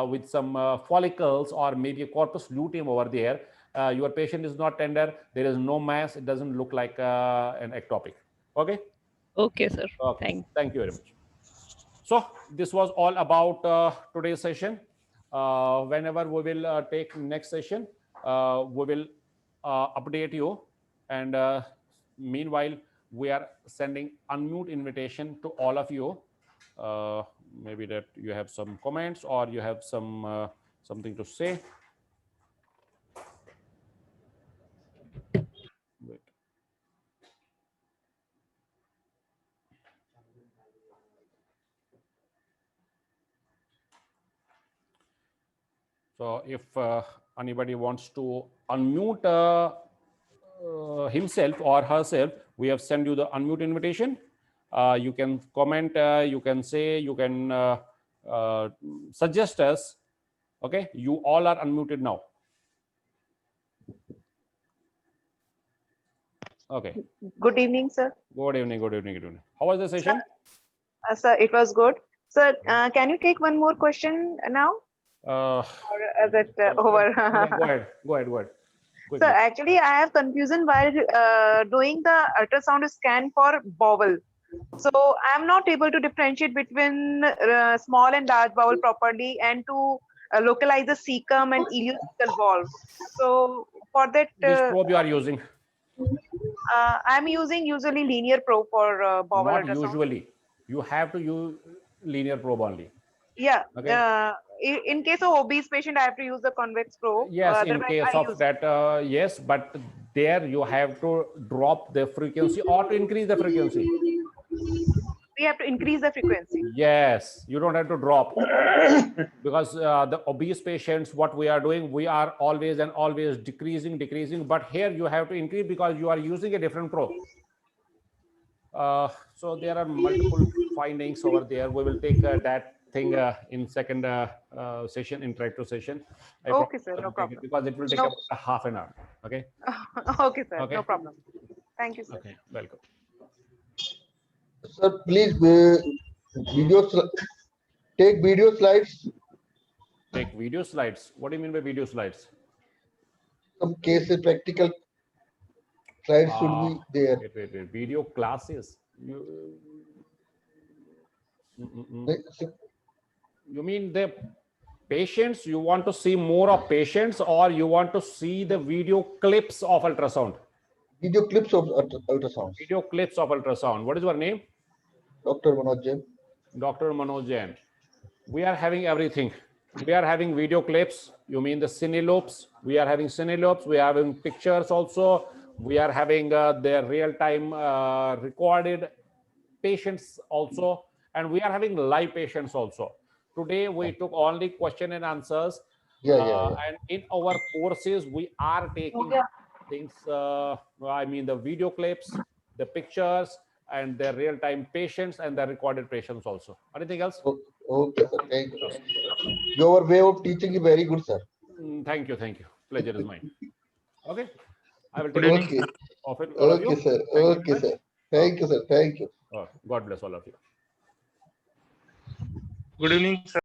with some follicles or maybe a corpus luteum over there. Your patient is not tender. There is no mass. It doesn't look like an ectopic. Okay. Okay, sir. Okay. Thank you very much. So this was all about today's session. Whenever we will take next session, we will update you. And meanwhile, we are sending unmute invitation to all of you. Maybe that you have some comments or you have some something to say. Wait. So if anybody wants to unmute himself or herself, we have sent you the unmute invitation. You can comment, you can say, you can suggest us. Okay, you all are unmuted now. Okay. Good evening, sir. Good evening, good evening, good evening. How was the session? Sir, it was good. Sir, can you take one more question now? Or is it over? Go ahead. Sir, actually, I have confusion while doing the ultrasound scan for bowel. So I am not able to differentiate between small and large bowel properly and to localize the cecum and ileocecal valve. So for that, which probe you are using? I'm using usually linear probe for bowel Not ultrasound. usually. You have to use linear probe only. Yeah. Okay. In case of obese patient, I have to use the convex probe. Yes, in case of that, yes, but there you have to drop the frequency or to increase the frequency. We have to increase the frequency. Yes, you don't have to drop because the obese patients, what we are doing, we are always and always decreasing. But here you have to increase because you are using a different probe. So there are multiple findings over there. We will take that thing in second session, interactive session. Okay, sir, no problem. Because it will take about a half an hour. Okay. Okay, sir, no problem. Thank you, sir. Okay, welcome. Sir, please take video slides. Take video slides. What do you mean by video slides? Some cases, practical slides should be there. Wait. Video classes. You mean the patients? You want to see more of patients, or you want to see the video clips of ultrasound? Video clips of ultrasound. Video clips of ultrasound. What is your name? Dr. Manoj Jain. Dr. Manoj Jain. We are having everything. We are having video clips. You mean the cine loops? We are having cine loops. We are having pictures also. We are having the real-time recorded patients also. And we are having live patients also. Today, we took only question and answers. And in our courses, we are taking things, I mean the video clips, the pictures, and the real-time patients and the recorded patients also. Anything else? Okay, sir. Thank you. Your way of teaching is very good, sir. Thank you. Pleasure is mine. Okay. I will take it off it. Okay, sir. Okay, sir. Thank you, sir. Thank you. God bless all of you. Good evening, sir.